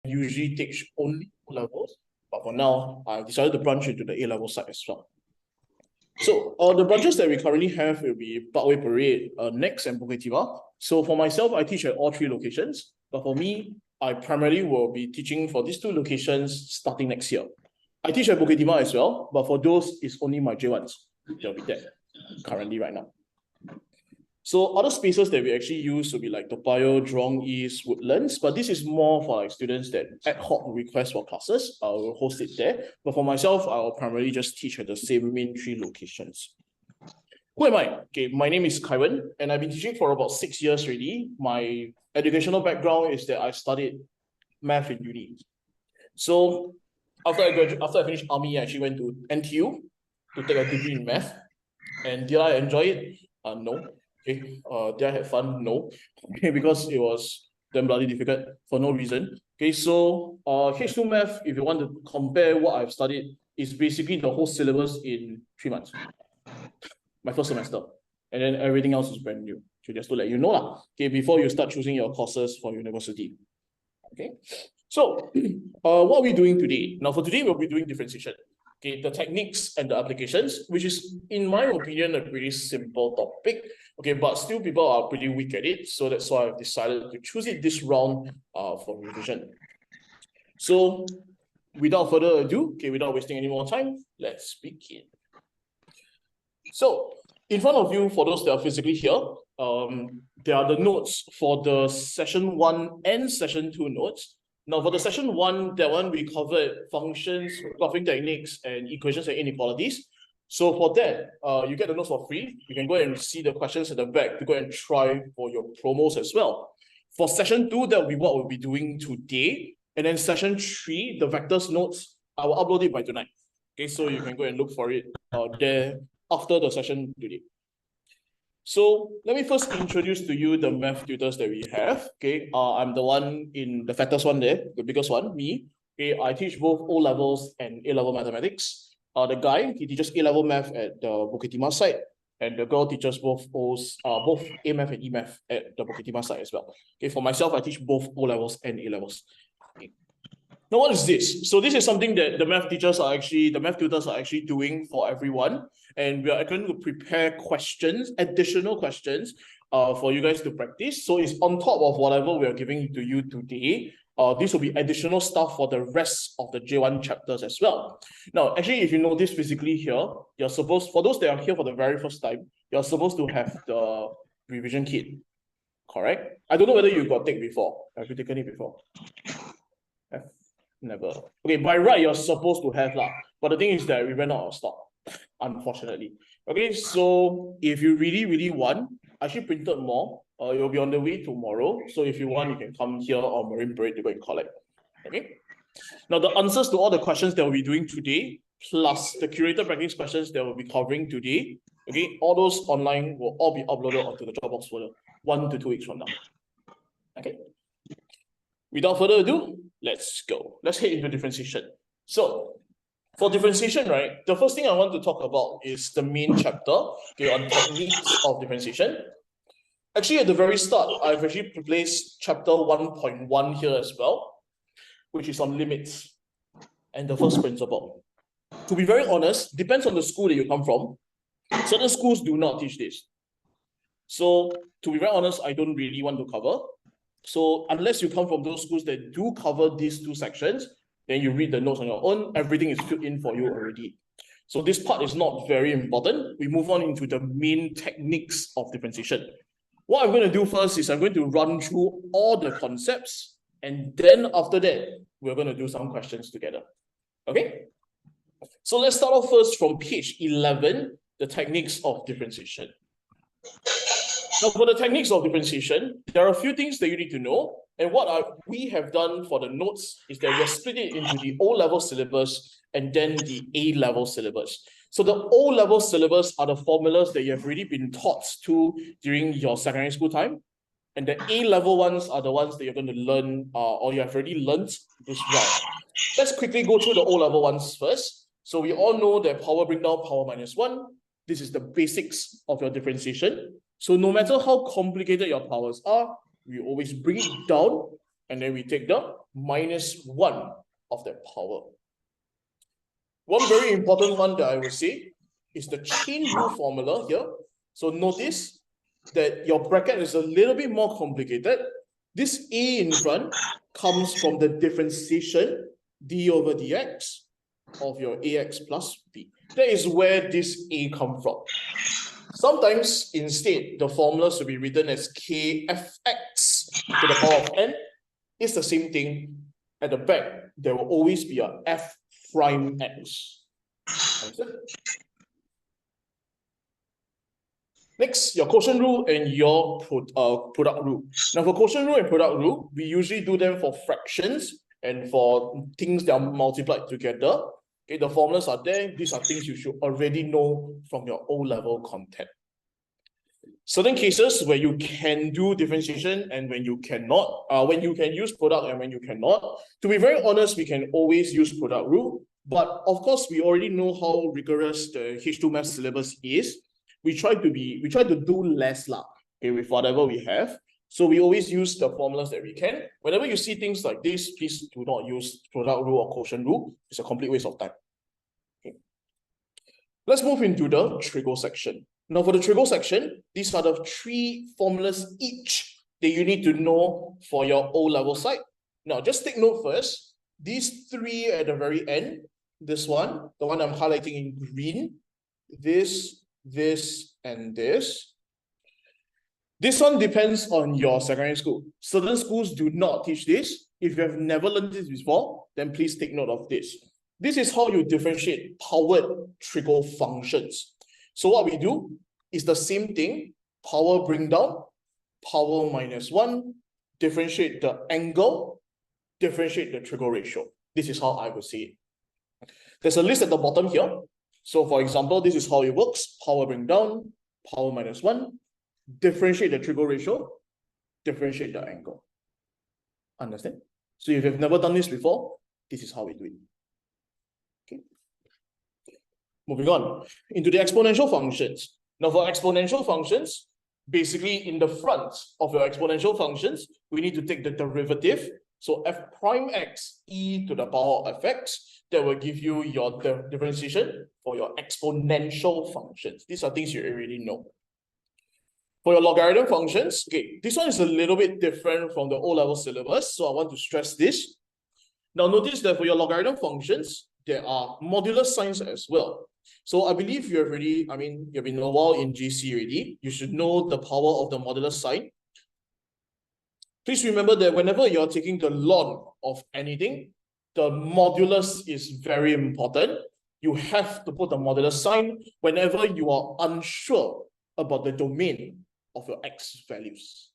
usually teach only O levels, but for now, I've decided to branch into the A level side as well. So the branches that we currently have will be Parkway Parade, Next, and Bukit Timah. So for myself, I teach at all three locations, but for me, I primarily will be teaching for these two locations starting next year. I teach at Bukit Timah as well, but for those, it's only my J1s. They'll be there currently right now. So other spaces that we actually use will be like Toa Payoh, Jurong East, Woodlands, but this is more for like students that ad hoc request for classes. I will host it there. But for myself, I will primarily just teach at the same main three locations. Who am I? Okay, my name is Kaiwan, and I've been teaching for about 6 years already. My educational background is that I studied math in uni. So after I finished army, I actually went to NTU to take a degree in math. And did I enjoy it? No. Okay. Did I have fun? No. Okay, because it was damn bloody difficult for no reason. Okay, so H2 math, if you want to compare what I've studied, is basically the whole syllabus in 3 months. My first semester. And then everything else is brand new. So just to let you know lah. Okay, before you start choosing your courses for university. Okay. So what are we doing today? Now for today, we'll be doing differentiation. Okay, the techniques and the applications, which is, in my opinion, a pretty simple topic. Okay, but still people are pretty weak at it. So that's why I've decided to choose it this round for revision. So without further ado, okay, without wasting any more time, let's begin. So in front of you, for those that are physically here, there are the notes for the session 1 and session 2 notes. Now for the session 1, that one we covered functions, graphing techniques, and equations and inequalities. So for that, you get the notes for free. You can go and see the questions at the back to go and try for your promos as well. For session 2, that will be what we'll be doing today. And then session 3, the vectors notes, I will upload it by tonight. Okay, so you can go and look for it there after the session today. So let me first introduce to you the math tutors that we have. Okay, I'm the one in the fattest one there, the biggest one, me. Okay, I teach both O levels and A level mathematics. The guy, he teaches A level math at the Bukit Timah site, and the girl teaches both A math and E math at the Bukit Timah site as well. Okay, for myself, I teach both O levels and A levels. Okay. Now, what is this? So this is something that the math tutors are actually doing for everyone. And we are going to prepare questions, additional questions for you guys to practice. So it's on top of whatever we are giving to you today. This will be additional stuff for the rest of the J1 chapters as well. Now, actually, if you notice physically here, you're supposed, for those that are here for the very first time, you're supposed to have the revision kit, correct? I don't know whether you got take before. Have you taken it before? Never. Okay, by right, you're supposed to have lah. But the thing is that we ran out of stock, unfortunately. Okay, so if you really want, I actually printed more. It will be on the way tomorrow. So if you want, you can come here or Marine Parade to go and collect. Okay. Now the answers to all the questions that we'll be doing today, plus the curated practice questions that we'll be covering today, okay, all those online will all be uploaded onto the Dropbox folder 1 to 2 weeks from now. Okay. Without further ado, let's go. Let's head into differentiation. So for differentiation, right, the first thing I want to talk about is the main chapter, okay, on techniques of differentiation. Actually, at the very start, I've actually placed chapter 1.1 here as well, which is on limits and the first principle. To be very honest, depends on the school that you come from. Certain schools do not teach this. So to be very honest, I don't really want to cover. So unless you come from those schools that do cover these two sections, then you read the notes on your own, everything is filled in for you already. So this part is not very important. We move on into the main techniques of differentiation. What I'm going to do first is I'm going to run through all the concepts, and then after that, we're going to do some questions together. Okay? So let's start off first from page 11, the techniques of differentiation. Now, for the techniques of differentiation, there are a few things that you need to know. And what we have done for the notes is that we split it into the O-level syllabus and then the A-level syllabus. So the O-level syllabus are the formulas that you have already been taught to during your secondary school time. And the A-level ones are the ones that you're going to learn or you have already learned this round. Let's quickly go through the O-level ones first. So we all know that power bring down power minus 1. This is the basics of your differentiation. So no matter how complicated your powers are, we always bring it down and then we take the -1 of that power. One very important one that I would say is the chain rule formula here. So notice that your bracket is a little bit more complicated. This a in front comes from the differentiation d over dx of your ax plus b. That is where this a comes from. Sometimes instead, the formulas will be written as kfx to the power of n. It's the same thing. At the back, there will always be a f prime x. Understood? Next, your quotient rule and your product rule. Now, for quotient rule and product rule, we usually do them for fractions and for things that are multiplied together. Okay, the formulas are there. These are things you should already know from your O-level content. Certain cases where you can do differentiation and when you cannot, when you can use product and when you cannot. To be very honest, we can always use product rule. But of course, we already know how rigorous the H2 Math syllabus is. We try to do less okay, with whatever we have. So we always use the formulas that we can. Whenever you see things like this, please do not use product rule or quotient rule. It's a complete waste of time. Okay. Let's move into the trigo section. Now for the trigo section, these are the 3 formulas each that you need to know for your O-level side. Now just take note first, these 3 at the very end, this one, the one I'm highlighting in green, this, and this. This one depends on your secondary school. Certain schools do not teach this. If you have never learned this before, then please take note of this. This is how you differentiate powered trigo functions. So what we do is the same thing, power bring down, power -1, differentiate the angle, differentiate the trigo ratio. This is how I would say it. There's a list at the bottom here. So for example, this is how it works. Power bring down, power -1, differentiate the trigo ratio, differentiate the angle. Understand? So if you've never done this before, this is how we do it. Okay. Moving on into the exponential functions. Now for exponential functions, basically in the front of your exponential functions, we need to take the derivative. So f prime x e to the power of x, that will give you your differentiation for your exponential functions. These are things you already know. For your logarithm functions, okay, this one is a little bit different from the O-level syllabus, so I want to stress this. Now notice that for your logarithm functions, there are modular signs as well. So I believe you have already, you've been a while in JC already, you should know the power of the modular sign. Please remember that whenever you're taking the log of anything, the modulus is very important. You have to put the modulus sign whenever you are unsure about the domain of your x values.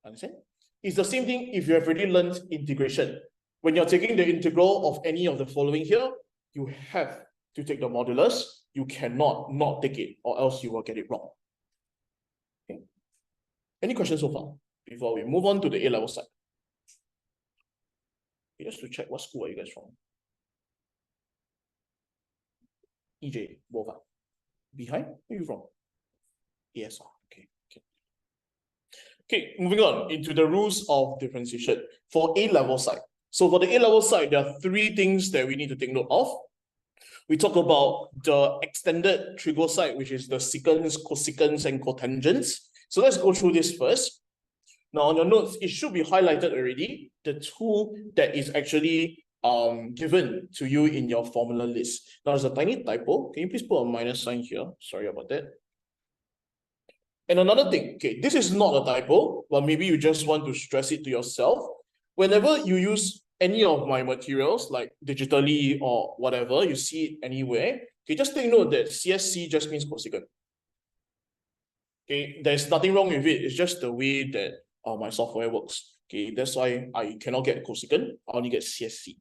Understand? It's the same thing if you have already learned integration. When you're taking the integral of any of the following here, you have to take the modulus. You cannot not take it, or else you will get it wrong. Okay. Any questions so far before we move on to the A-level side? Just to check, what school are you guys from? EJ, both are. Behind? Where are you from? ASR. Okay, moving on into the rules of differentiation for A-level side. So for the A-level side, there are 3 things that we need to take note of. We talk about the extended trigo side, which is the secants, cosecants, and cotangents. So let's go through this first. Now on your notes, it should be highlighted already, the tool that is actually given to you in your formula list. Now there's a tiny typo. Can you please put a minus sign here? Sorry about that. And another thing, okay, this is not a typo, but maybe you just want to stress it to yourself. Whenever you use any of my materials, like digitally or whatever, you see it anywhere, okay, just take note that CSC just means cosecant. Okay, there's nothing wrong with it. It's just the way that my software works. Okay, that's why I cannot get cosecant. I only get CSC.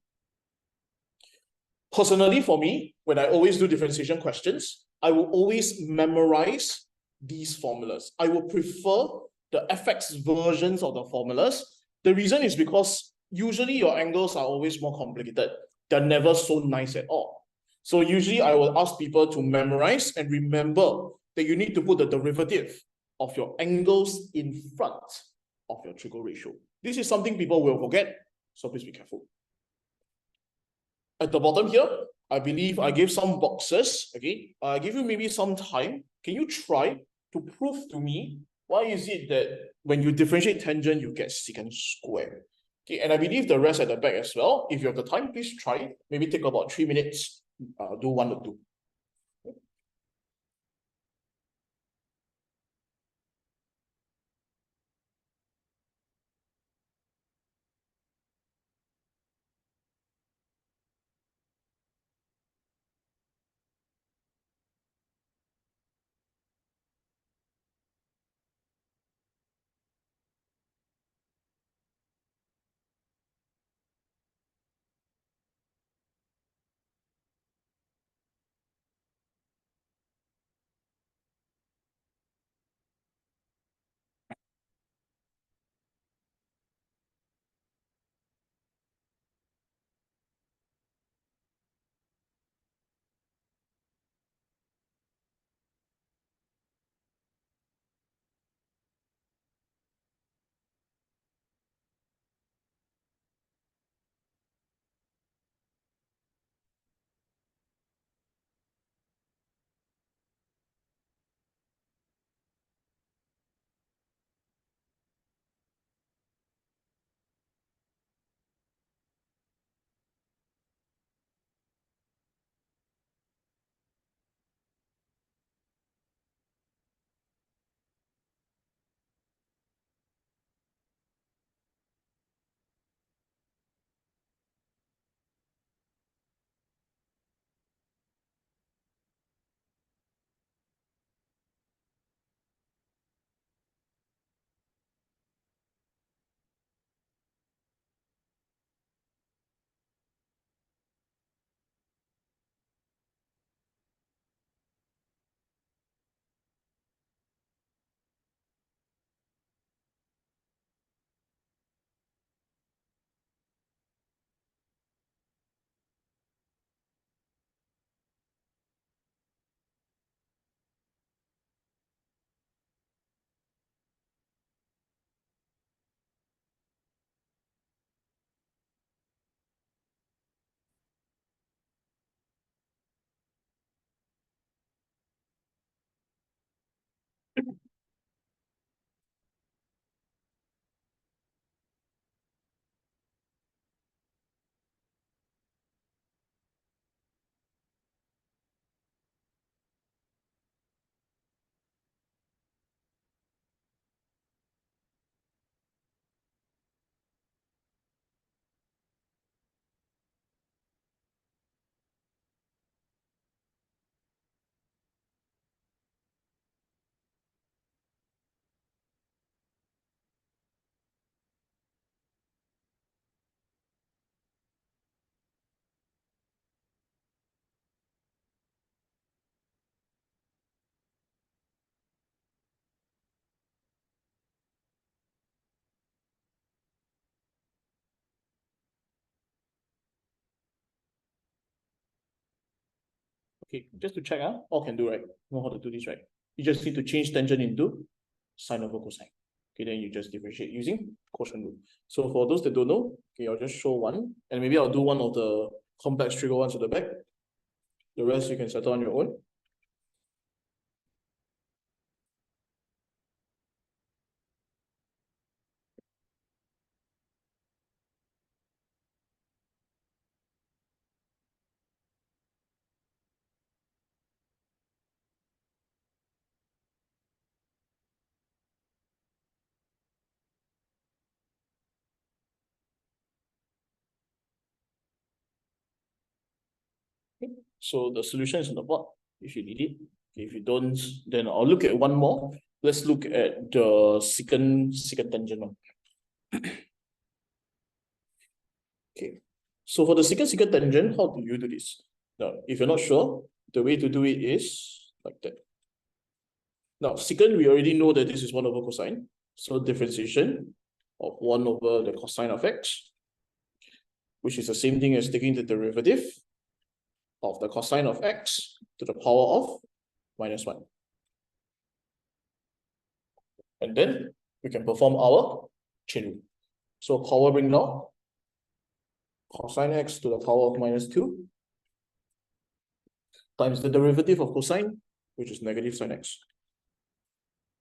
Personally, for me, when I always do differentiation questions, I will always memorize these formulas. I will prefer the FX versions of the formulas. The reason is because usually your angles are always more complicated. They're never so nice at all. So usually I will ask people to memorize and remember that you need to put the derivative of your angles in front of your trigo ratio. This is something people will forget So please be careful. At the bottom here, I believe I gave some boxes, okay? I give you maybe some time. Can you try to prove to me why is it that when you differentiate tangent, you get secant square? Okay, and I believe the rest at the back as well. If you have the time, please try it. Maybe take about 3 minutes, do 1 or 2. Okay, just to check, all can do, right? Know how to do this, right? You just need to change tangent into sine over cosine. Okay, then you just differentiate using quotient rule. So for those that don't know, okay, I'll just show one, and maybe I'll do one of the complex trigo ones at the back. The rest you can settle on your own. Okay. So the solution is on the board if you need it. Okay, if you don't, then I'll look at one more. Let's look at the secant tangent one. Okay. So for the secant tangent, how do you do this? Now, if you're not sure, the way to do it is like that. Now, secant, we already know that this is 1 over cosine. So differentiation of 1 over the cosine of x, which is the same thing as taking the derivative of the cosine of x to the power of -1. And then we can perform our chain rule. So power bring down cosine x to the power of minus 2 times the derivative of cosine, which is negative sine x.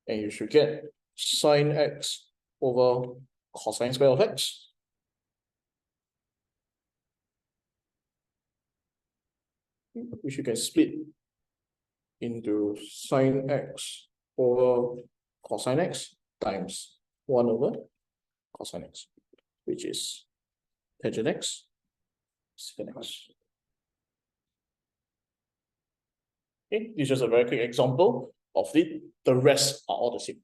And you should get sine x over cosine square of x. Which you can split into sine x over cosine x times 1 over cosine x, which is tangent x, secant x. Okay, this is just a very quick example of it. The rest are all the same.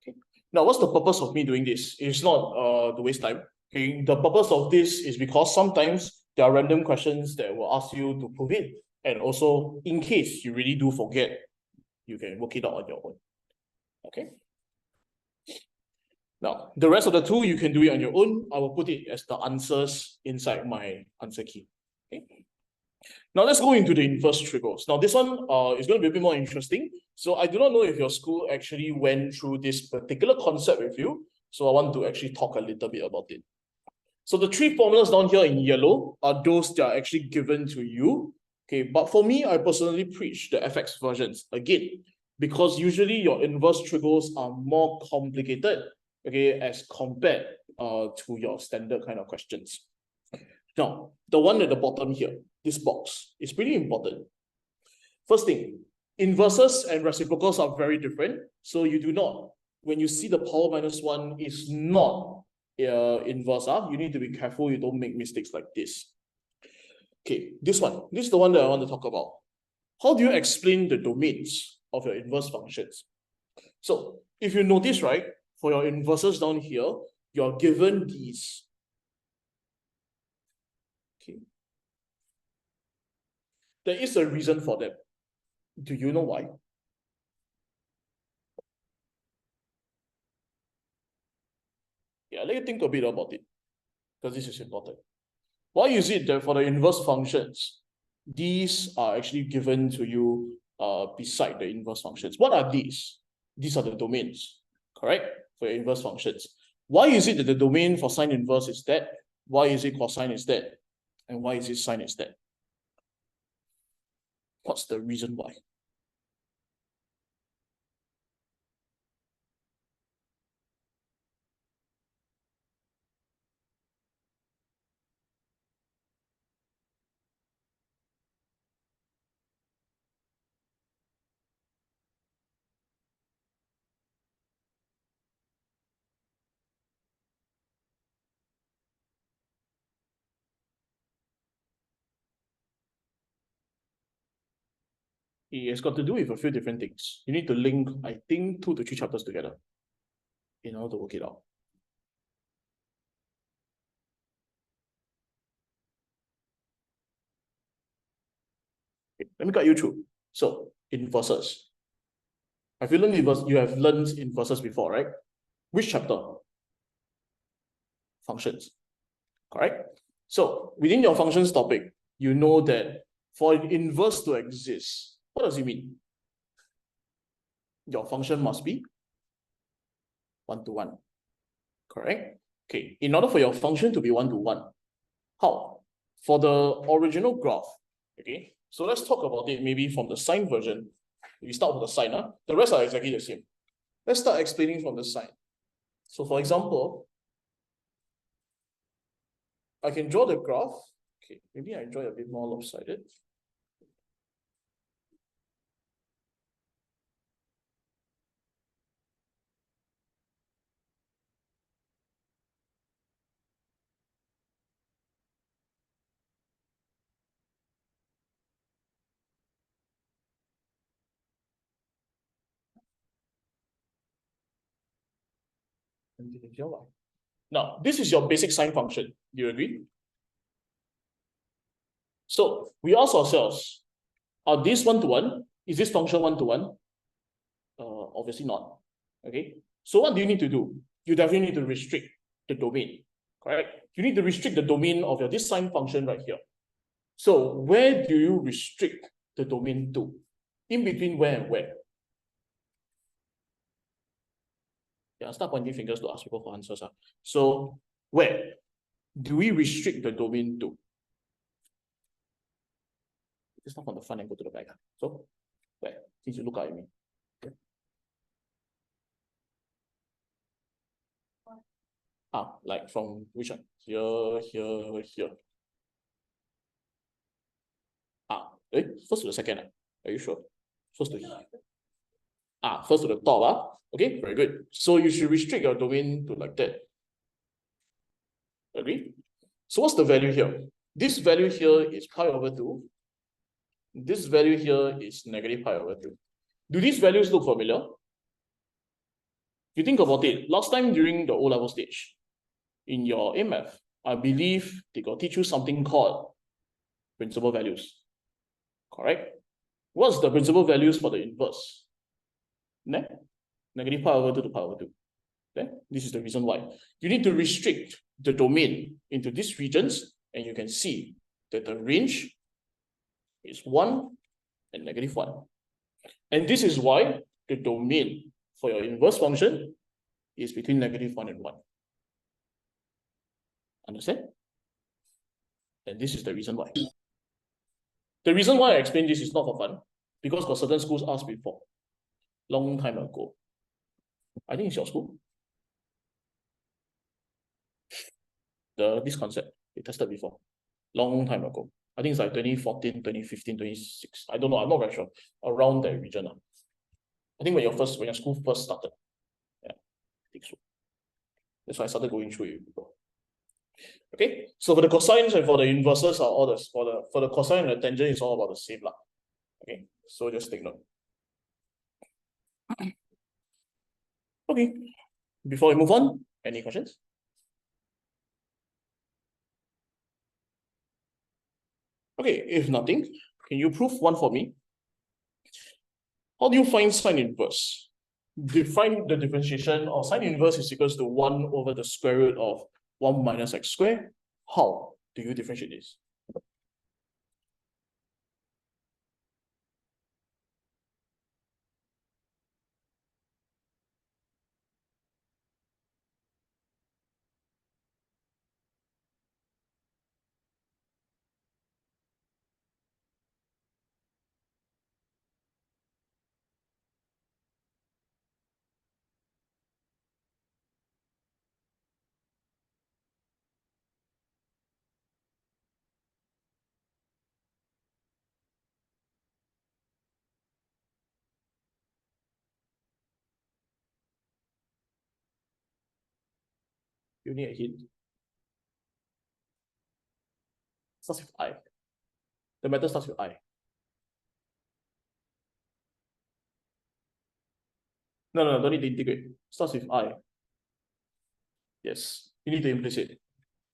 Okay. Now, what's the purpose of me doing this? It's not to waste time. Okay, the purpose of this is because sometimes there are random questions that will ask you to prove it, and also in case you really do forget, you can work it out on your own. Okay. Now, the rest of the two, you can do it on your own. I will put it as the answers inside my answer key. Okay. Now let's go into the inverse triggers. Now this one is going to be a bit more interesting. So I do not know if your school actually went through this particular concept with you. So I want to actually talk a little bit about it. So the three formulas down here in yellow are those that are actually given to you. Okay, but for me, I personally preach the FX versions again, because usually your inverse triggers are more complicated, okay, as compared to your standard kind of questions. Now, the one at the bottom here, this box, is pretty important. First thing, inverses and reciprocals are very different. So you do not, when you see the power minus 1 is not inverse, you need to be careful you don't make mistakes like this. Okay, this is the one that I want to talk about. How do you explain the domains of your inverse functions? So if you notice, right, for your inverses down here, you're given these. Okay. There is a reason for them. Do you know why? Yeah, let you think a bit about it, because this is important. Why is it that for the inverse functions, these are actually given to you beside the inverse functions? What are these? These are the domains, correct? For your inverse functions. Why is it that the domain for sine inverse is that? Why is it cosine is that? And why is it sine is that? What's the reason why? It has got to do with a few different things. You need to link, I think, 2 to 3 chapters together in order to work it out. Okay, let me guide you through. So, inverses. Have you learned inverse? You have learned inverses before, right? Which chapter? Functions. Correct? So, within your functions topic, you know that for an inverse to exist, what does it mean? Your function must be 1-to-1. Correct? Okay, in order for your function to be 1-to-1, how? For the original graph, okay, so let's talk about it maybe from the sine version. We start with the sine, the rest are exactly the same. Let's start explaining from the sine. So for example, I can draw the graph. Okay, maybe I draw a bit more lopsided. Now, this is your basic sine function. Do you agree? So we ask ourselves, are these 1-to-1? Is this function 1-to-1? Obviously not. Okay. So what do you need to do? You definitely need to restrict the domain. Correct? You need to restrict the domain of your this sine function right here. So where do you restrict the domain to? In between where and where? Yeah, start pointing fingers to ask people for answers. So where? do we restrict the domain to? It's not from the front and go to the back. So, where? Since you look at me. Like from which one? Here, here, here. First to the second. Are you sure? First to first to the top. Okay, very good. So you should restrict your domain to like that. Agree? So what's the value here? This value here is pi over 2. This value here is negative pi over 2. Do these values look familiar? If you think about it, last time during the O-level stage, in your A-Math, I believe they got teach you something called principal values. Correct? What's the principal values for the inverse? Negative pi over 2 to pi over 2. This is the reason why. You need to restrict the domain into these regions, and you can see that the range is 1 and negative 1. And this is why the domain for your inverse function is between negative 1 and 1. Understand? And this is the reason why. The reason why I explain this is not for fun, because for certain schools asked before, long time ago. I think it's your school. This concept, they tested before, long time ago. I think it's like 2014, 2015, 2016. I don't know, I'm not very sure. Around that region. I think when your school first started. Yeah, I think so. That's why I started going through it before. Okay, so for the cosines and for the inverses are all this. For the cosine and the tangent is all about the same. Okay, so just take note. Okay, before we move on, any questions? Okay, if nothing, can you prove one for me? How do you find sine inverse? Define the differentiation of sine inverse is equals to 1 over the square root of 1 minus x squared. How do you differentiate this? You need a hint. Starts with I. The method starts with I. No, don't need to integrate. Starts with I. Yes, you need to implicit.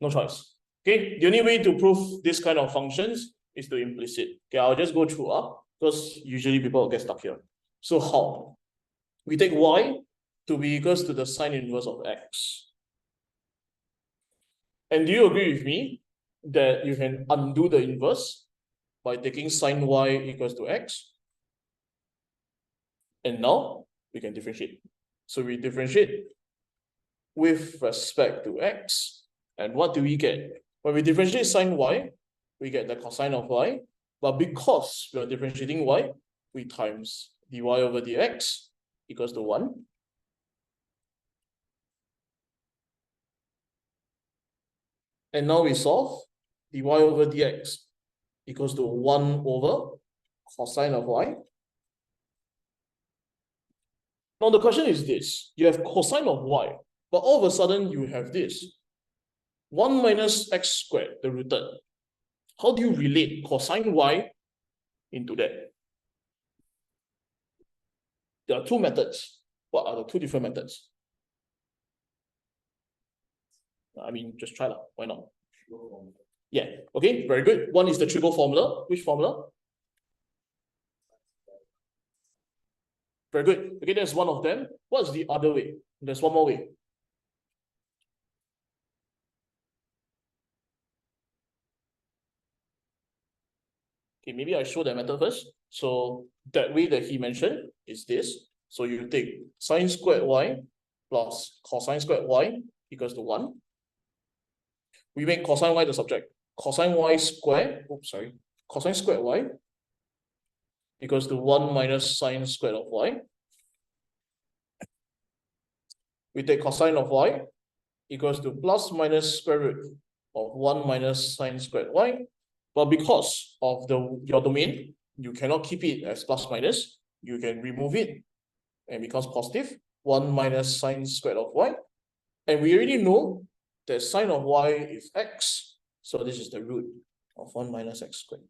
No choice. Okay, the only way to prove this kind of functions is to implicit. Okay, I'll just go through because usually people will get stuck here. So how? We take y to be equals to the sine inverse of x. And do you agree with me that you can undo the inverse by taking sine y equals to x? And now we can differentiate. So we differentiate with respect to x. And what do we get? When we differentiate sine y, we get the cosine of y. But because we are differentiating y, we times dy over dx equals to 1. And now we solve dy over dx equals to 1 over cosine of y. Now the question is this. You have cosine of y, but all of a sudden you have this. 1 minus x squared, the rooted. How do you relate cosine y into that? There are two methods. What are the two different methods? I mean, just try that. Why not? Yeah, okay, very good. One is the triple formula. Which formula? Very good. Okay, that's one of them. What's the other way? There's one more way. Okay, maybe I show that method first. So that way that he mentioned is this. So you take sine squared y plus cosine squared y equals to 1. we make cosine y the subject. Cosine y squared, cosine squared y equals to 1 minus sine squared of y. We take cosine of y equals to plus minus square root of 1 minus sine squared y. But because of your domain, you cannot keep it as plus minus. You can remove it and becomes positive 1 minus sine squared of y. And we already know that sine of y is x. So this is the root of 1 minus x squared.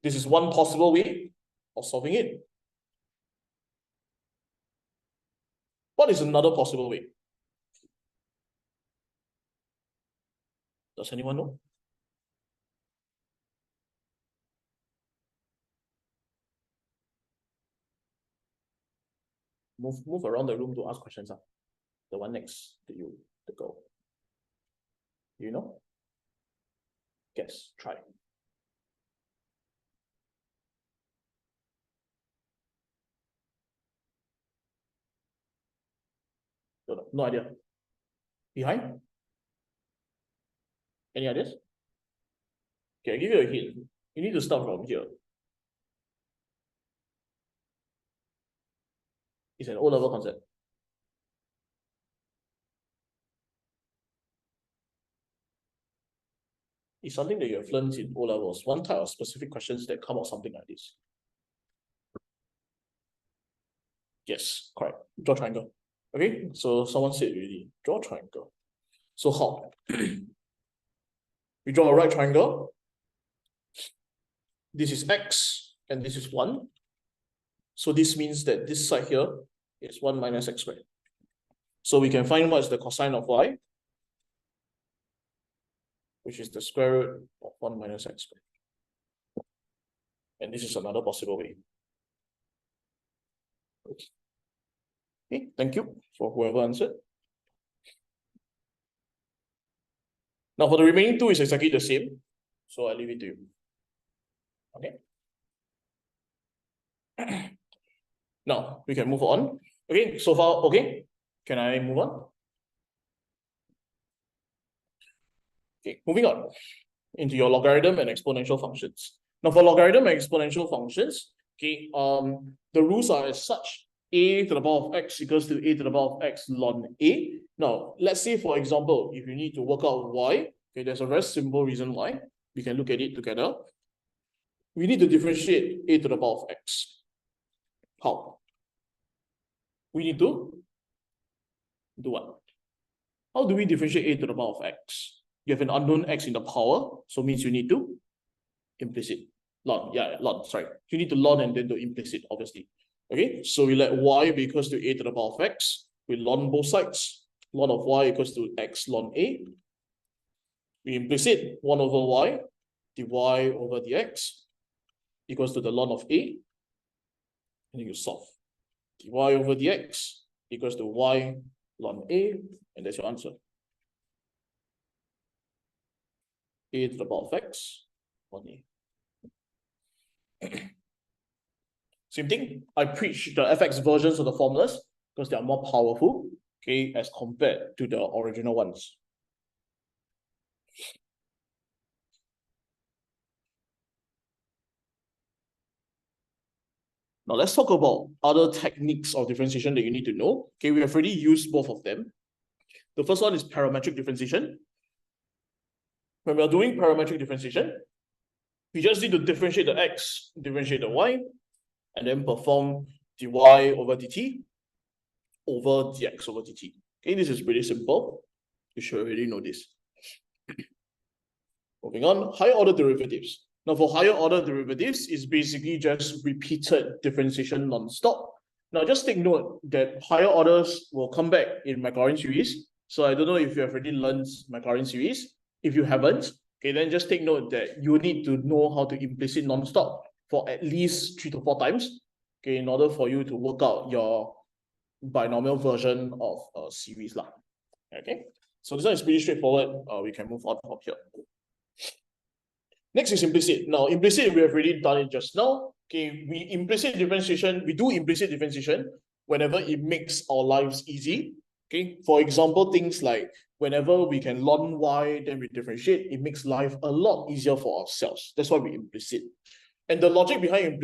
This is one possible way of solving it. What is another possible way? Does anyone know? Move around the room to ask questions. The one next to you, the girl. You know? Guess, try. No idea. Behind? Any ideas? Okay, I'll give you a hint. You need to start from here. It's an O-level concept. It's something that you have learned in O-levels. One type of specific questions that come out something like this. Yes, correct. Draw triangle. Okay, so someone said already, draw triangle. So how? We draw a right triangle. This is x, and this is 1. So this means that this side here is 1 minus x squared. So we can find what is the cosine of y, which is the square root of 1 minus x squared. And this is another possible way. Okay, thank you for whoever answered. Now for the remaining two, it's exactly the same. So I leave it to you. Okay. Now we can move on. Okay, so far, okay. Can I move on? Okay, moving on into your logarithm and exponential functions. Now for logarithm and exponential functions, okay, the rules are as such: a to the power of x equals to a to the power of x ln a. Now, let's say, for example, if you need to work out y, okay, there's a very simple reason why. We can look at it together. We need to differentiate a to the power of x. How? We need to do what? How do we differentiate a to the power of x? You have an unknown x in the power, so means you need to implicit. Ln, yeah, ln, sorry. You need to ln and then to implicit, obviously. Okay, so we let y be equals to a to the power of x. We ln both sides. Ln of y equals to x ln a. We implicit 1 over y, dy over dx equals to the ln of a. And then you solve. Dy over dx equals to y ln a, and that's your answer. A to the power of x ln a. Same thing, I preach the fx versions of the formulas because they are more powerful, okay, as compared to the original ones. Now let's talk about other techniques of differentiation that you need to know. Okay, we have already used both of them. The first one is parametric differentiation. When we are doing parametric differentiation, we just need to differentiate the x, differentiate the y, and then perform dy over dt over dx over dt. Okay, this is pretty simple. You should already know this. Moving on, higher order derivatives. Now for higher order derivatives, it's basically just repeated differentiation non-stop. Now just take note that higher orders will come back in Maclaurin series. So I don't know if you have already learned Maclaurin series. If you haven't, okay, then just take note that you need to know how to implicit non-stop for at least 3 to 4 times, okay, in order for you to work out your binomial version of a series. Okay, so this one is pretty straightforward. We can move on from here. Next is implicit. Now, implicit, we have already done it just now. Okay, we do implicit differentiation whenever it makes our lives easy. Okay, for example, things like whenever we can learn y, then we differentiate, it makes life a lot easier for ourselves. That's why we implicit. And the logic behind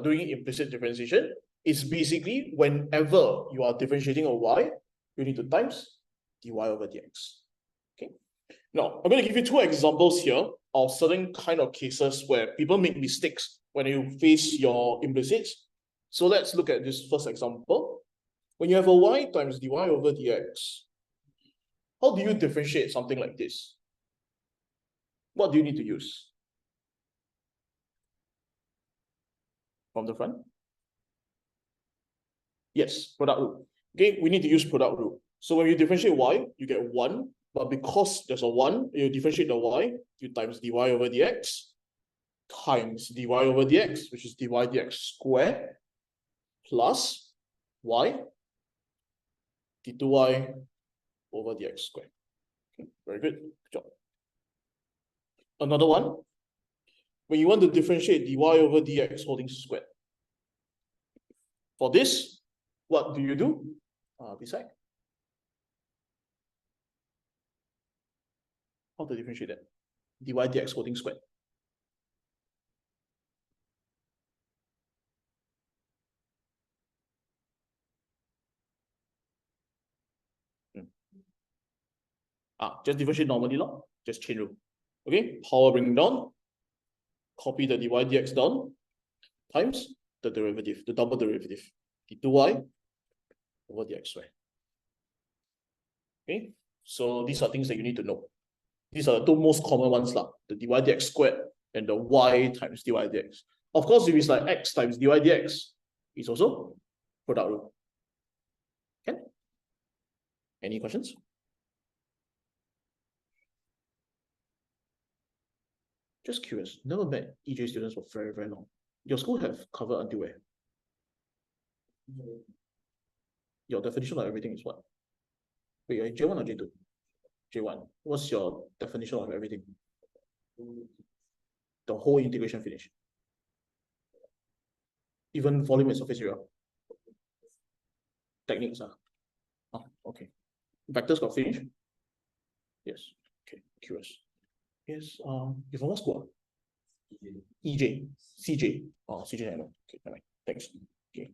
doing implicit differentiation is basically whenever you are differentiating a y, you need to times dy over dx. Okay. Now, I'm going to give you two examples here of certain kind of cases where people make mistakes when you face your implicits. So let's look at this first example. When you have a y times dy over dx, how do you differentiate something like this? What do you need to use? From the front? Yes, product rule. Okay, we need to use product rule. So when you differentiate y, you get 1, but because there's a 1, you differentiate the y, you times dy over dx times dy over dx, which is dy dx squared, plus y d2y over dx squared. Okay, very good. Good job. Another one, when you want to differentiate dy over dx whole thing squared. For this, what do you do? Beside. How to differentiate that? Dy dx whole thing squared. Just differentiate normally, just chain rule. Okay, power bring down, copy the dy dx down, times the derivative, the double derivative, d2y over dx squared. Okay, so these are things that you need to know. These are the two most common ones, the dy dx squared and the y times dy dx. Of course, if it's like x times dy dx, it's also product rule. Okay, any questions? Just curious, never met EJ students for very, very long. Your school have covered until where? Your definition of everything is what? Wait, J1 or J2? J1. What's your definition of everything? The whole integration finish. Even volume and surface area. Techniques. Oh, okay. Vectors got finished? Yes. Okay, curious. Yes, you from what school? EJ, CJ. Oh, CJ, I know. Okay, never mind. Thanks. Okay.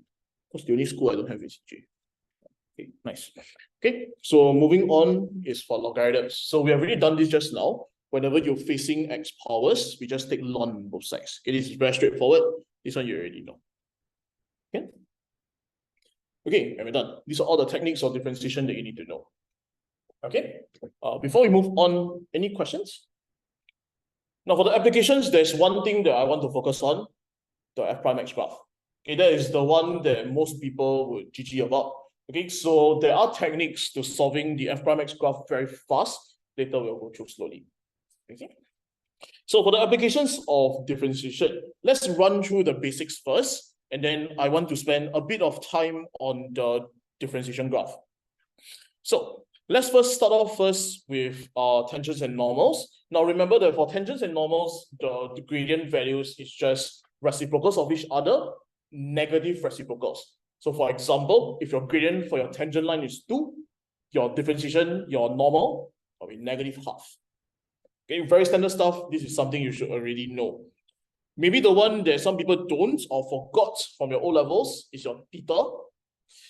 Because the only school I don't have is CJ. Okay, nice. Okay, so moving on is for logarithms. So we have already done this just now. Whenever you're facing x powers, we just take ln both sides. It is very straightforward. This one you already know. Okay. Okay, and we're done. These are all the techniques of differentiation that you need to know. Okay. Before we move on, any questions? Now for the applications, there's one thing that I want to focus on, the f prime x graph. Okay, that is the one that most people would GG about. Okay, so there are techniques to solving the f prime x graph very fast. Later we'll go through slowly. Okay. So for the applications of differentiation, let's run through the basics first, and then I want to spend a bit of time on the differentiation graph. So let's first start off with tangents and normals. Now remember that for tangents and normals, the gradient values is just reciprocals of each other, negative reciprocals. So for example, if your gradient for your tangent line is 2, your differentiation, your normal, will be negative half. Okay, very standard stuff. This is something you should already know. Maybe the one that some people don't or forgot from your O levels is your theta.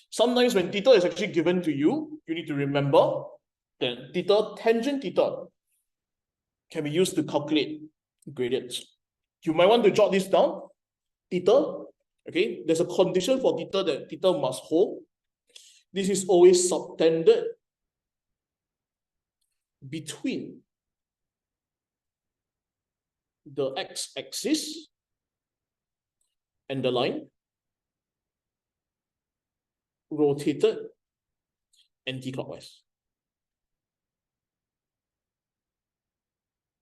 Sometimes when theta is actually given to you, you need to remember that theta, tangent theta, can be used to calculate gradients. You might want to jot this down. Theta, okay, there's a condition for theta that theta must hold. This is always subtended between the x-axis and the line, rotated anti-clockwise.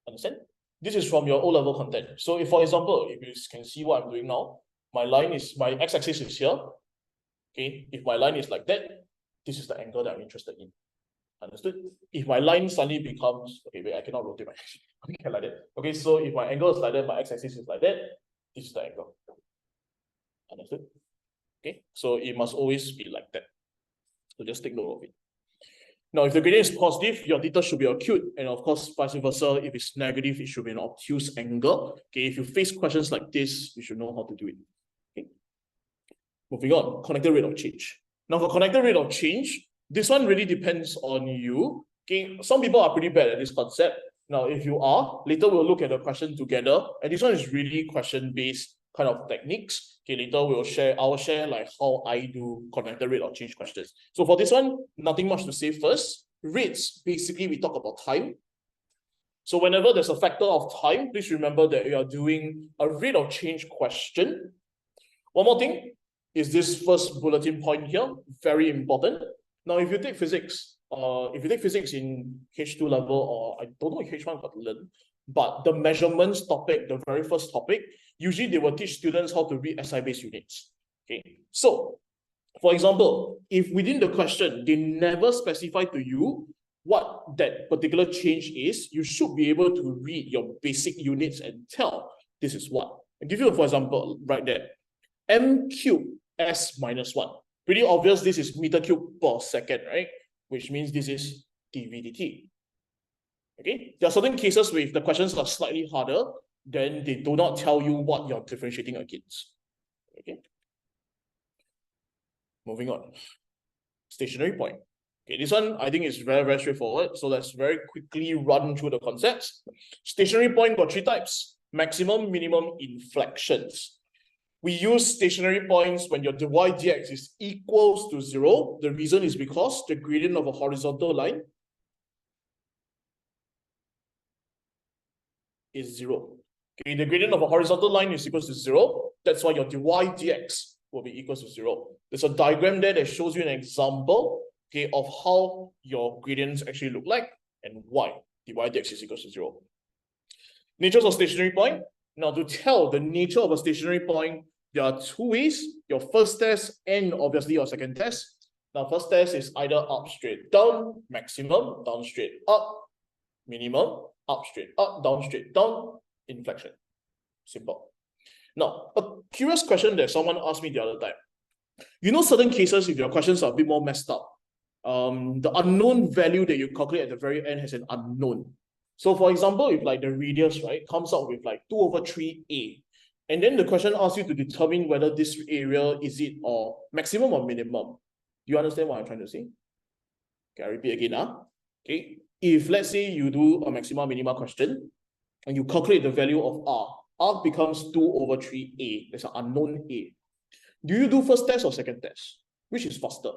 Understand? This is from your O-level content. So if, for example, if you can see what I'm doing now, my x-axis is here. Okay, if my line is like that, this is the angle that I'm interested in. Understood? If my line suddenly becomes, okay, wait, I cannot rotate my okay, like that. Okay, so if my angle is like that, my x-axis is like that, this is the angle. Understood? Okay, so it must always be like that. So just take note of it. Now, if the gradient is positive, your theta should be acute, and of course, vice versa. If it's negative, it should be an obtuse angle. Okay, if you face questions like this, you should know how to do it. Okay. Moving on, connected rate of change. Now, for connected rate of change, this one really depends on you. Okay, some people are pretty bad at this concept. Now, if you are, later we'll look at the question together, and this one is really question-based kind of techniques. Okay, later I'll share like how I do connected rate of change questions. So for this one, nothing much to say first. Rates, basically we talk about time. So whenever there's a factor of time, please remember that you are doing a rate of change question. One more thing is this first bulletin point here, very important. Now, if you take physics in H2 level, or I don't know if H1 got learned, but the measurements topic, the very first topic, usually they will teach students how to read SI-based units. Okay, so for example, if within the question they never specify to you what that particular change is, you should be able to read your basic units and tell this is what. I'll give you for example right there, m cubed s minus 1. Pretty obvious this is meter cube per second, right? Which means this is dv dt. Okay, there are certain cases where if the questions are slightly harder, then they do not tell you what you're differentiating against. Okay. Moving on. Stationary point. Okay, this one I think is very, very straightforward. So let's very quickly run through the concepts. Stationary point got 3 types: maximum, minimum, inflections. We use stationary points when your dy dx is equals to 0. The reason is because the gradient of a horizontal line is 0. Okay, the gradient of a horizontal line is equals to 0. That's why your dy dx will be equals to 0. There's a diagram there that shows you an example, okay, of how your gradients actually look like and why dy dx is equals to 0. Natures of stationary point. Now, to tell the nature of a stationary point, there are 2 ways: your first test and obviously your second test. Now, first test is either up straight down, maximum, down straight up, minimum, up straight up, down straight down, inflection. Simple. Now, a curious question that someone asked me the other time. You know, certain cases, if your questions are a bit more messed up, the unknown value that you calculate at the very end has an unknown. So for example, if like the radius, right, comes out with like 2/3a, and then the question asks you to determine whether this area is it or maximum or minimum. Do you understand what I'm trying to say? Okay, I repeat again. Okay, if let's say you do a maxima minima question and you calculate the value of r becomes 2/3a. There's an unknown a. Do you do first test or second test? Which is faster?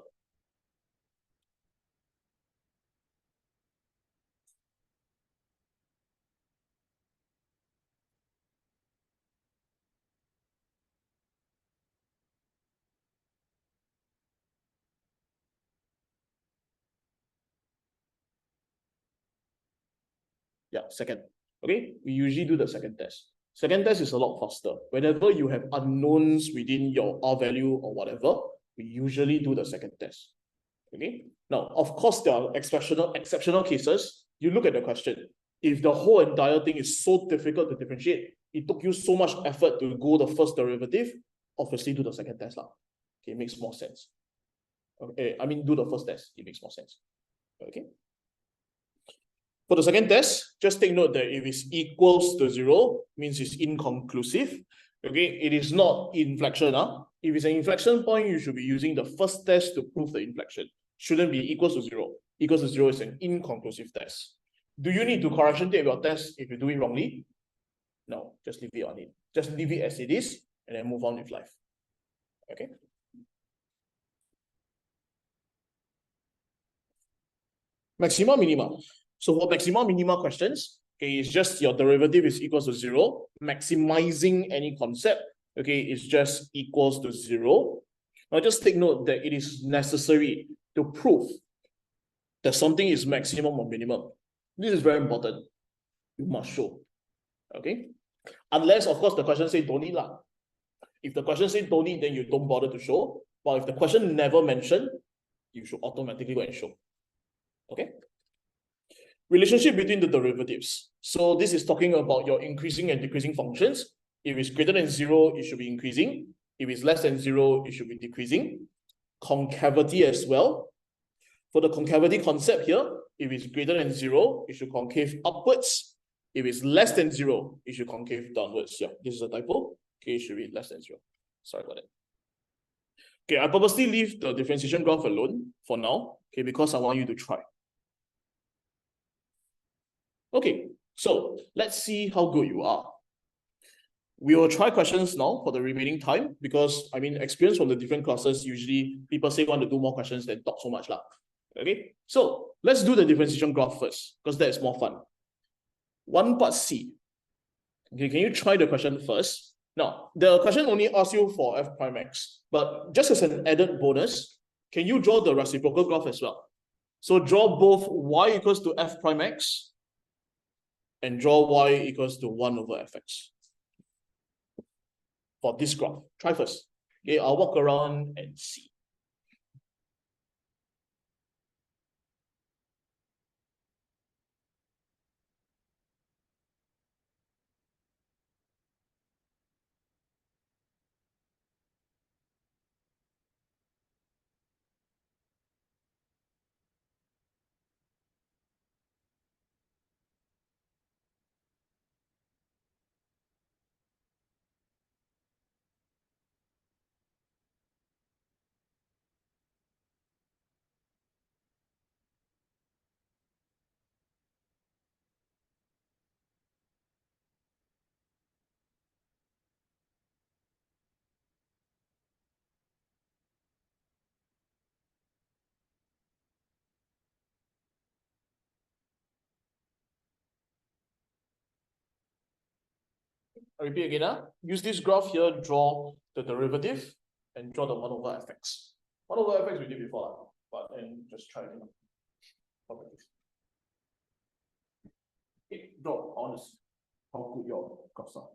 Yeah, second. Okay, we usually do the second test. Second test is a lot faster. Whenever you have unknowns within your R value or whatever, we usually do the second test. Okay. Now, of course, there are exceptional cases. You look at the question. If the whole entire thing is so difficult to differentiate, it took you so much effort to go the first derivative, obviously do the second test. Okay, it makes more sense. Okay, I mean, do the first test. It makes more sense. Okay. For the second test, just take note that if it's equals to 0, means it's inconclusive. Okay, it is not inflection. If it's an inflection point, you should be using the first test to prove the inflection. Shouldn't be equals to 0. Equals to 0 is an inconclusive test. Do you need to correction tape your test if you do it wrongly? No, just leave it on it. Just leave it as it is and then move on with life. Okay. Maxima, minima. So for maxima, minima questions, okay, it's just your derivative is equals to 0. Maximizing any concept, okay, is just equals to 0. Now just take note that it is necessary to prove that something is maximum or minimum. This is very important. You must show. Okay? Unless, of course, the question says don't need lah. If the question says don't need, then you don't bother to show. But if the question never mentioned, you should automatically go and show. Okay? Relationship between the derivatives. So this is talking about your increasing and decreasing functions. If it's greater than 0, it should be increasing. If it's less than 0, it should be decreasing. Concavity as well. For the concavity concept here, if it's greater than 0, it should concave upwards. If it's less than 0, it should concave downwards. Yeah, this is a typo. Okay, it should be less than 0. Sorry about that. Okay, I purposely leave the differentiation graph alone for now, okay, because I want you to try. Okay, so let's see how good you are. We will try questions now for the remaining time because, I mean, experience from the different classes, usually people say want to do more questions than talk so much. Okay, so let's do the differentiation graph first because that is more fun. 1 part C. Okay, can you try the question first? Now, the question only asks you for f prime x, but just as an added bonus, can you draw the reciprocal graph as well? So draw both y equals to f prime x and draw y equals to 1 over fx. For this graph, try first. Okay, I'll walk around and see. I repeat again. Use this graph here, draw the derivative, and draw the 1 over fx. 1 over fx we did before, but and just try it. Okay, draw. I want to see how good your graphs are.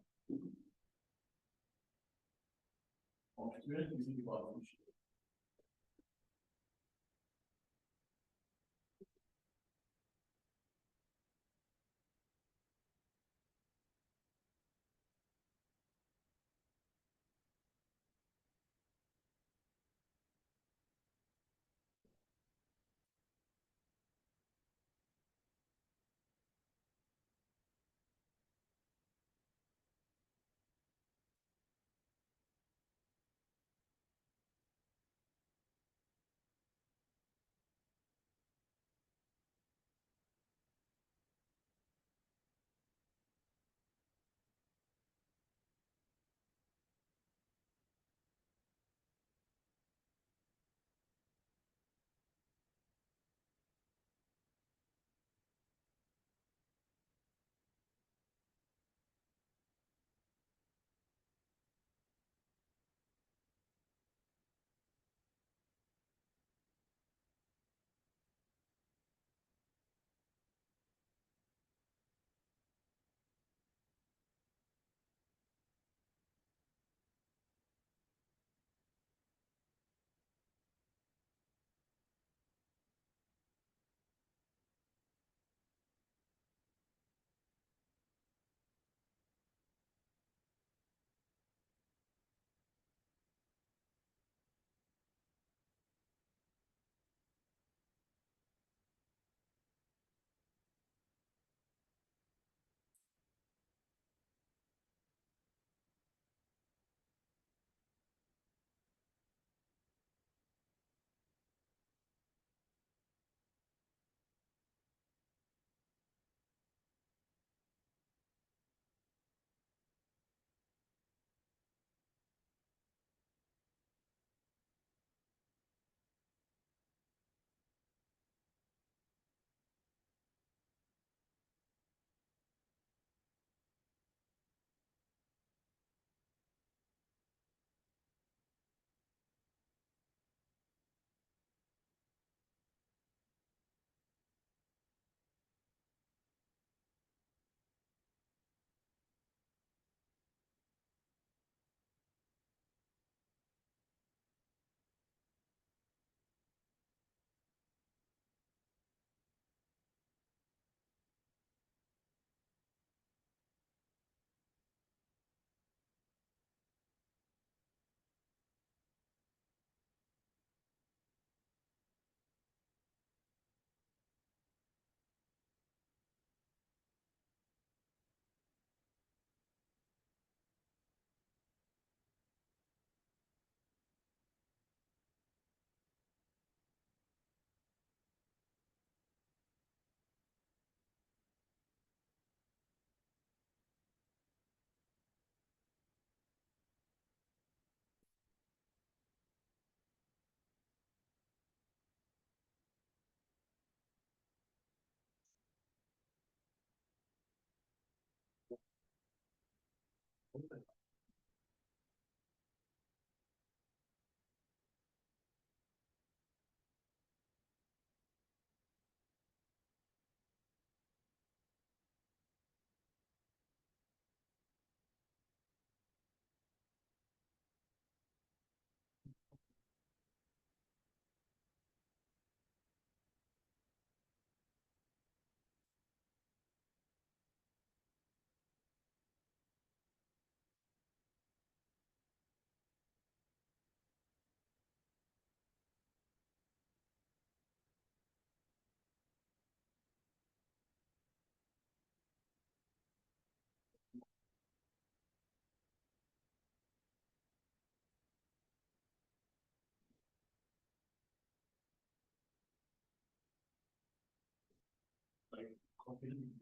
Like confident.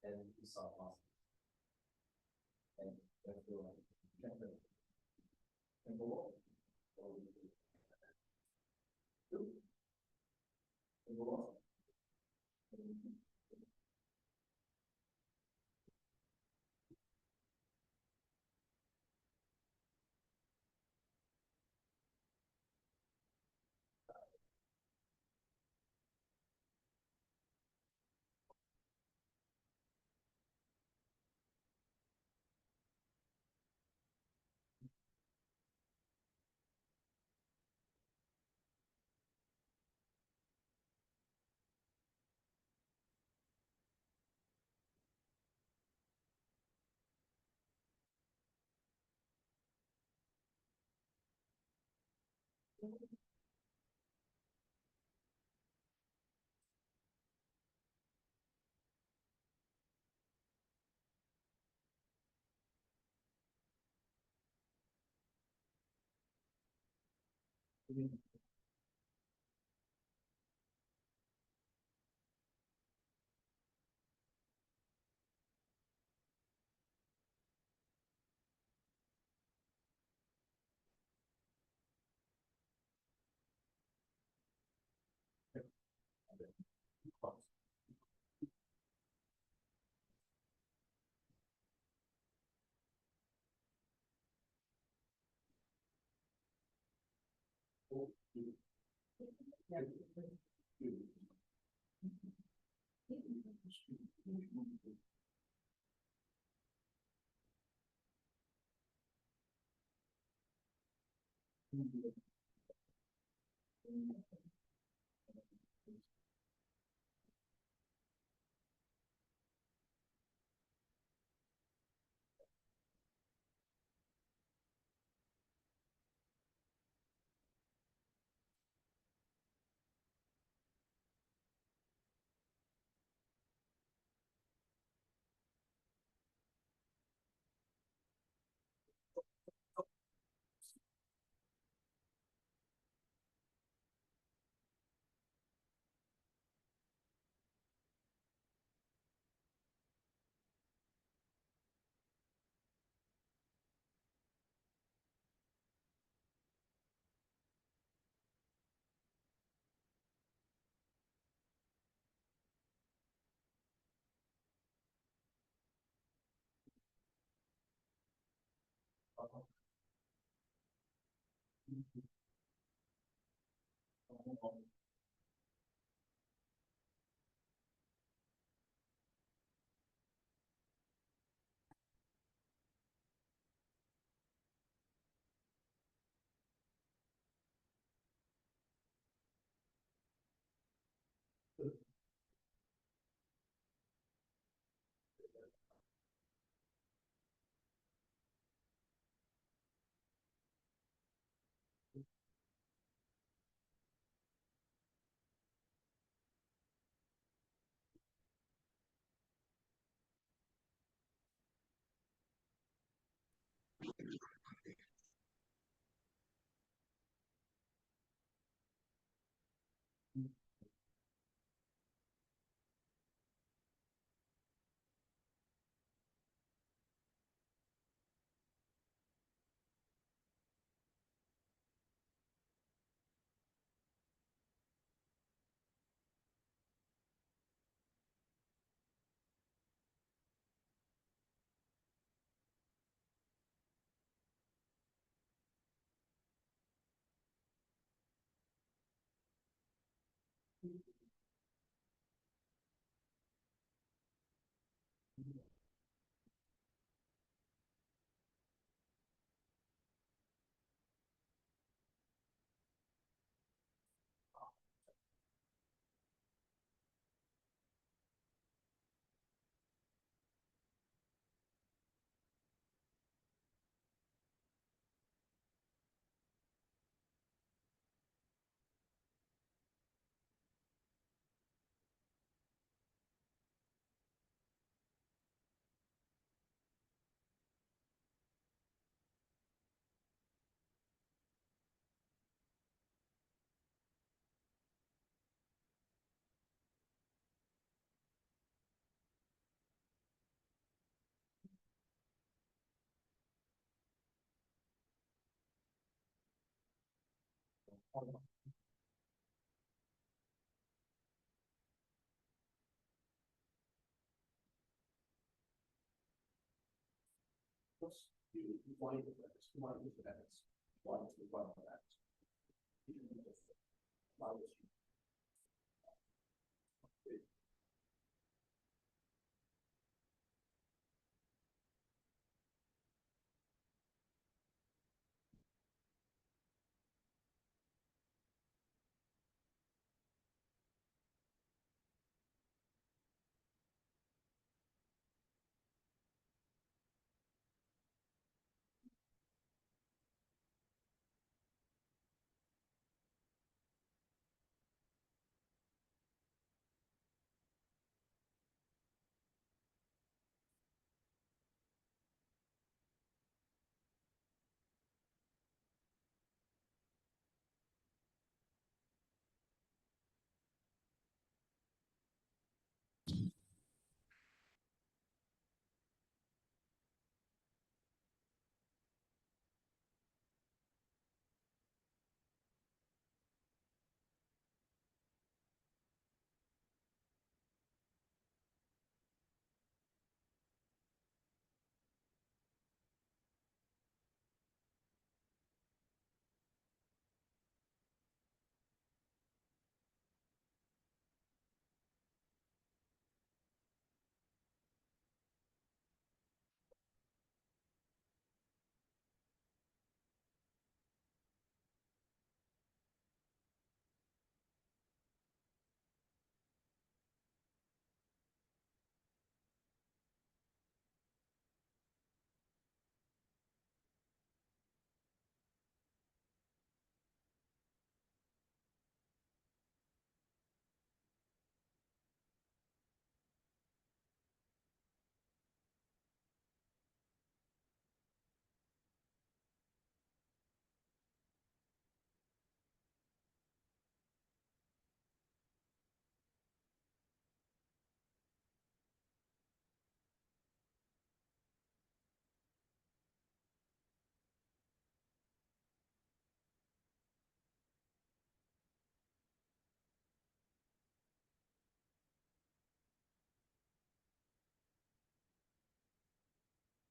And we saw and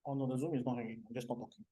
Oh no, the Zoom is not hanging. I'm just not talking.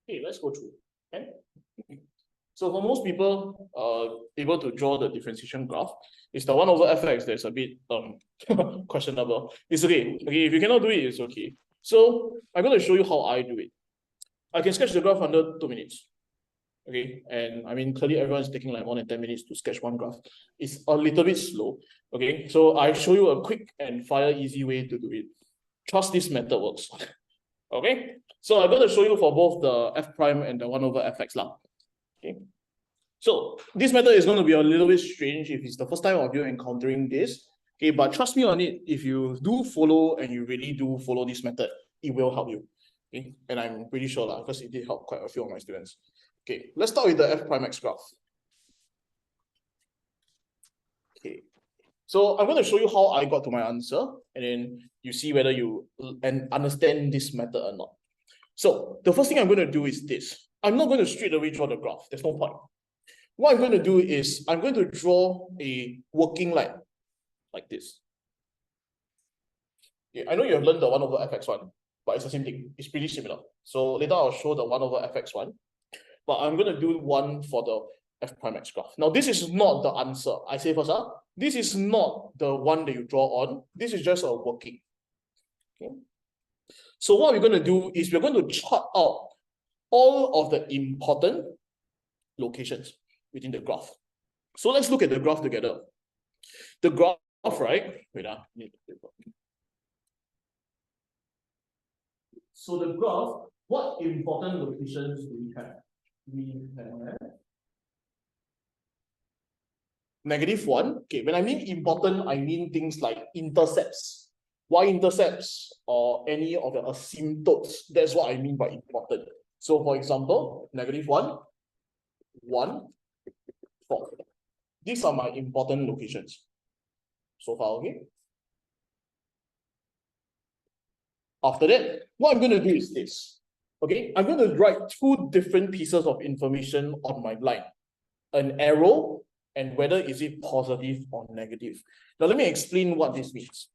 Okay, let's go through. Okay. So for most people, able to draw the differentiation graph, it's the 1 over fx that's a bit questionable. It's okay. Okay, if you cannot do it, it's okay. So I'm going to show you how I do it. I can sketch the graph under 2 minutes. Okay, and I mean clearly everyone's taking like more than 10 minutes to sketch one graph. It's a little bit slow. Okay, so I show you a quick and fire easy way to do it. Trust this method works. Okay, so I'm going to show you for both the f prime and the 1 over fx lah. Okay, so this method is going to be a little bit strange if it's the first time of you encountering this. Okay, but trust me on it, if you do follow and you really do follow this method, it will help you. Okay, and I'm pretty sure lah, because it did help quite a few of my students. Okay, let's start with the f prime x graph. Okay, so I'm going to show you how I got to my answer, and then you see whether you understand this method or not. So the first thing I'm going to do is this. I'm not going to straight away draw the graph. There's no point. What I'm going to do is I'm going to draw a working line like this. Okay, I know you have learned the 1 over fx1, but it's the same thing. It's pretty similar. So later I'll show the 1 over fx1, but I'm going to do one for the f prime x graph. Now, this is not the answer. I say first, this is not the one that you draw on. This is just a working. Okay. So what we're going to do is we're going to chart out all of the important locations within the graph. So let's look at the graph together. The graph, right? Wait, so the graph, what important locations do we have? We have -1. Okay, when I mean important, I mean things like intercepts, y-intercepts, or any of the asymptotes. That's what I mean by important. So for example, -1, 1, 4. These are my important locations. So far, okay? After that, what I'm going to do is this. Okay, I'm going to write 2 different pieces of information on my line. An arrow, and whether is it positive or negative. Now, let me explain what this means.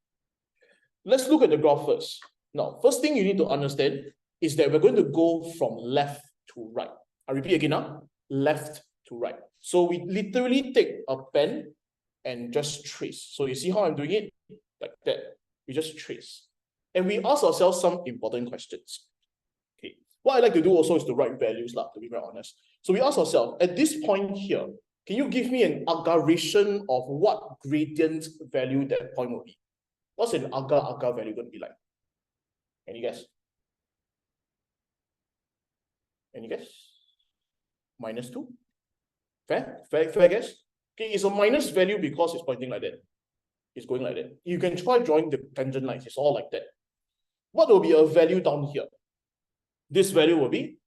Let's look at the graph first. Now, first thing you need to understand is that we're going to go from left to right. I repeat again now, left to right. So we literally take a pen and just trace. So you see how I'm doing it? Like that. We just trace. And we ask ourselves some important questions. Okay. What I like to do also is to write values, to be very honest. So we ask ourselves, at this point here, can you give me an aggregation of what gradient value that point will be? What's an agar value going to be like? Any guess? Any guess? -2? Fair guess? Okay, it's a minus value because it's pointing like that. It's going like that. You can try drawing the tangent lines. It's all like that. What will be a value down here? This value will be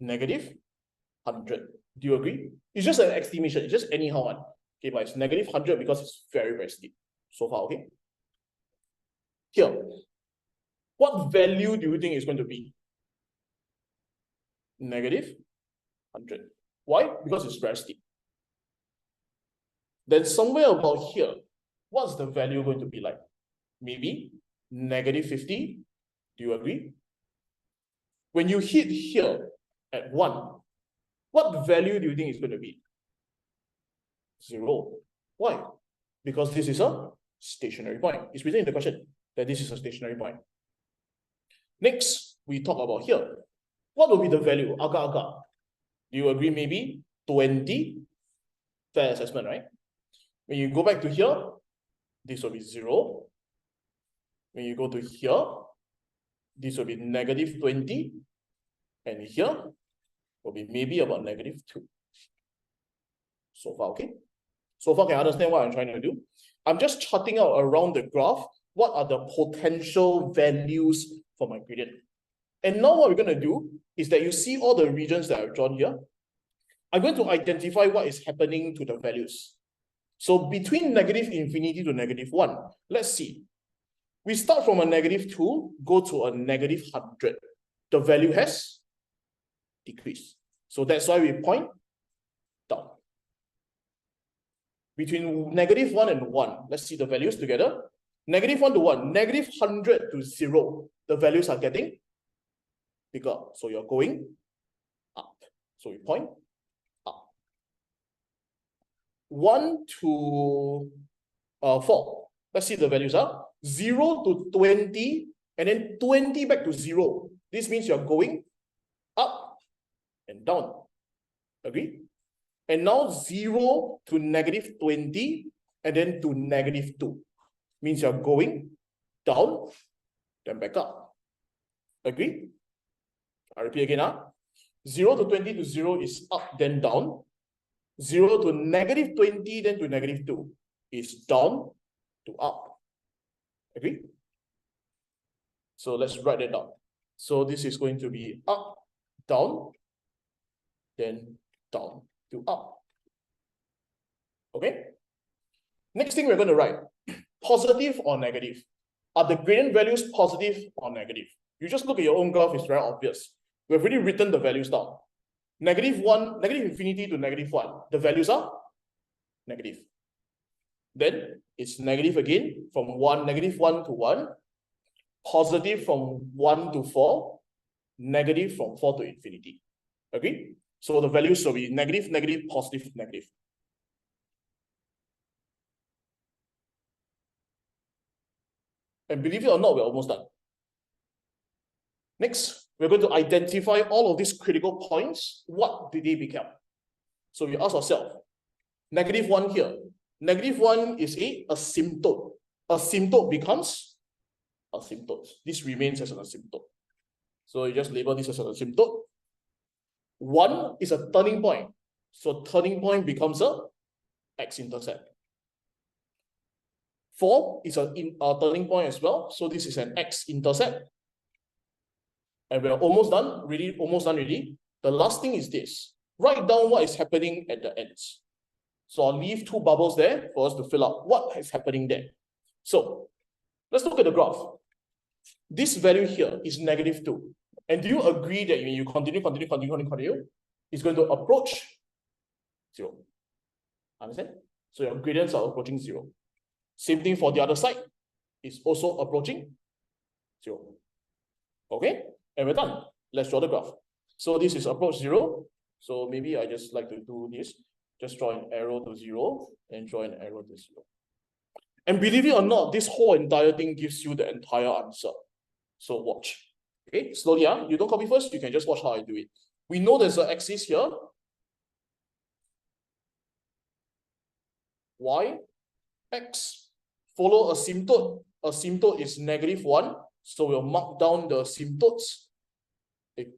-100. Do you agree? It's just an estimation. It's just anyhow one. Okay, but it's negative 100 because it's very, very steep so far, okay? Here, what value do you think is going to be? Negative 100. Why? Because it's very steep. Then somewhere about here, what's the value going to be like? Maybe negative 50. Do you agree? When you hit here at 1, what value do you think is going to be? 0. Why? Because this is a stationary point. It's written in the question that this is a stationary point. Next, we talk about here. What will be the value? Agak-agak. Do you agree maybe 20? Fair assessment, right? When you go back to here, this will be 0. When you go to here, this will be negative 20. And here will be maybe about negative 2. So far, okay? So far, can you understand what I'm trying to do? I'm just charting out around the graph what are the potential values for my gradient. And now what we're going to do is that you see all the regions that I've drawn here. I'm going to identify what is happening to the values. So between negative infinity to negative 1, let's see. We start from a negative 2, go to a negative 100. The value has decreased. So that's why we point down. Between negative 1 and 1, let's see the values together. Negative 1 to 1, negative 100 to 0. The values are getting bigger. So you're going up. So we point up. 1 to 4. Let's see the values are 0 to 20 and then 20 back to 0. This means you're going up and down. Agree? And now 0 to negative 20 and then to negative 2. Means you're going down, then back up. Agree? I repeat again. 0 to 20 to 0 is up, then down. 0 to negative 20, then to negative 2 is down to up. Agree? So let's write that down. So this is going to be up, down, then down to up. Okay? Next thing we're going to write, positive or negative. Are the gradient values positive or negative? You just look at your own graph, it's very obvious. We've already written the values down. Negative 1, negative infinity to negative 1. The values are negative. Then it's negative again from negative 1 to 1. Positive from 1 to 4. Negative from 4 to infinity. Agree? So the values will be negative, negative, positive, negative. And believe it or not, we're almost done. Next, we're going to identify all of these critical points. What did they become? So we ask ourselves, negative 1 here. Negative 1 is a asymptote. Asymptote becomes asymptote. This remains as an asymptote. So you just label this as an asymptote. 1 is a turning point. So turning point becomes a x-intercept. 4 is a turning point as well. So this is an x-intercept. And we're almost done, really, almost done really. The last thing is this. Write down what is happening at the ends. So I'll leave 2 bubbles there for us to fill up what is happening there. So let's look at the graph. This value here is negative 2. And do you agree that when you continue, it's going to approach 0? Understand? So your gradients are approaching 0. Same thing for the other side. It's also approaching 0. Okay? And we're done. Let's draw the graph. So this is approach 0. So maybe I just like to do this. Just draw an arrow to 0 and draw an arrow to 0. And believe it or not, this whole entire thing gives you the entire answer. So watch. Okay, slowly. You don't copy first. You can just watch how I do it. We know there's an axis here. Y, X. Follow asymptote. Asymptote is negative 1. So we'll mark down the asymptotes. Okay.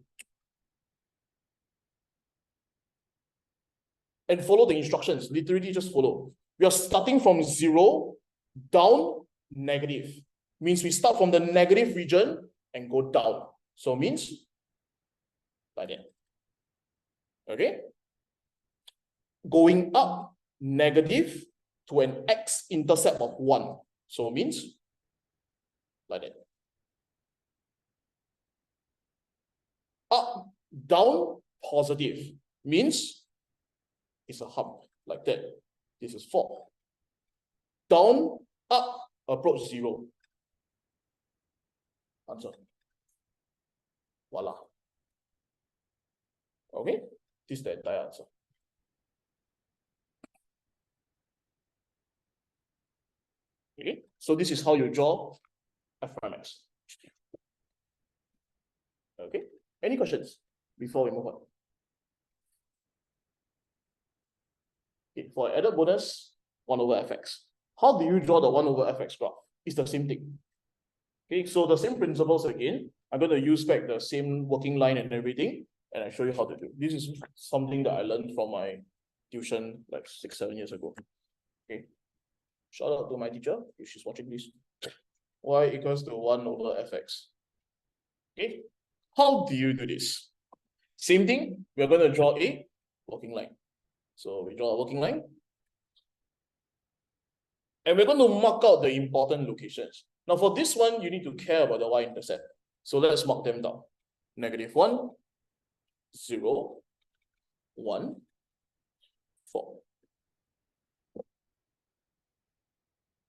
And follow the instructions. Literally just follow. We are starting from 0 down negative. Means we start from the negative region and go down. So means like that. Okay? Going up negative to an x-intercept of 1. So it means like that. Up, down, positive means it's a hump like that. This is 4. Down, up, approach 0. Answer. Voila. Okay, this is the entire answer. Okay, so this is how you draw f prime x. Okay, any questions before we move on? Okay, for added bonus, 1 over fx. How do you draw the 1 over fx graph? It's the same thing. Okay, so the same principles again. I'm going to use back the same working line and everything, and I show you how to do. This is something that I learned from my tuition like 6-7 years ago. Okay, shout out to my teacher if she's watching this. Y equals to 1 over fx. Okay, how do you do this? Same thing, we're going to draw a working line. So we draw a working line. And we're going to mark out the important locations. Now for this one, you need to care about the y-intercept. So let's mark them down. -1, 0, 1, 4.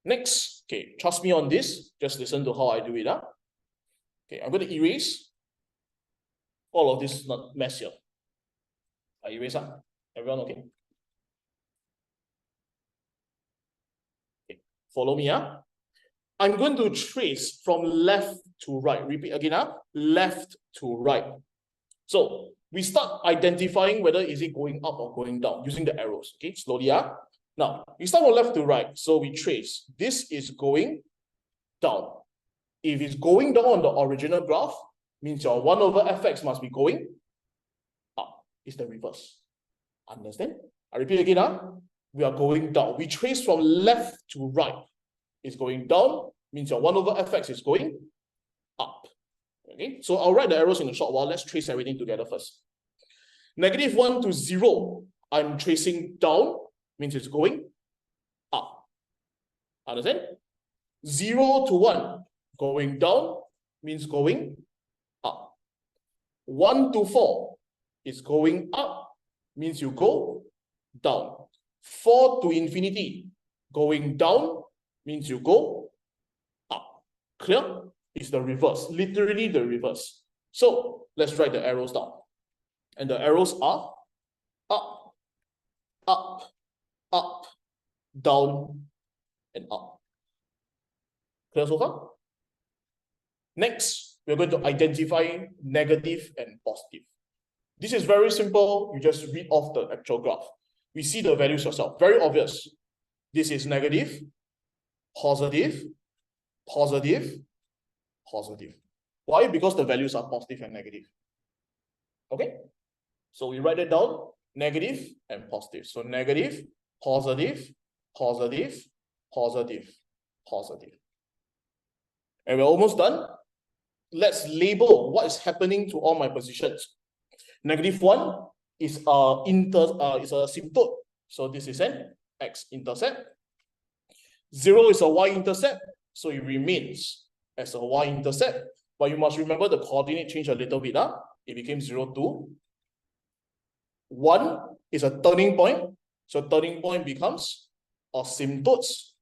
Next, okay, trust me on this. Just listen to how I do it. Okay, I'm going to erase all of this mess here. I erase. Everyone okay? Okay, follow me. I'm going to trace from left to right. Repeat again. Left to right. So we start identifying whether is it going up or going down using the arrows. Okay, slowly. Now we start from left to right. So we trace. This is going down. If it's going down on the original graph, means your 1 over fx must be going up. It's the reverse. Understand? I repeat again. We are going down. We trace from left to right. It's going down, means your 1 over fx is going up. Okay, so I'll write the arrows in a short while. Let's trace everything together first. -1 to 0, I'm tracing down, means it's going up. Understand? 0 to 1, going down, means going up. 1 to 4 is going up, means you go down. 4 to infinity, going down, means you go up. Clear? It's the reverse, literally the reverse. So let's write the arrows down. And the arrows are up, up, up, down, and up. Clear so far? Next, we're going to identify negative and positive. This is very simple. You just read off the actual graph. We see the values yourself. Very obvious. This is negative, positive, positive, positive. Why? Because the values are positive and negative. Okay? So we write it down, negative and positive. So negative, positive, positive, positive, positive. And we're almost done. Let's label what is happening to all my positions. -1 is a asymptote. So this is an x-intercept. 0 is a y-intercept. So it remains as a y-intercept. But you must remember the coordinate changed a little bit. It became 0, 2. 1 is a turning point. So turning point becomes asymptotes.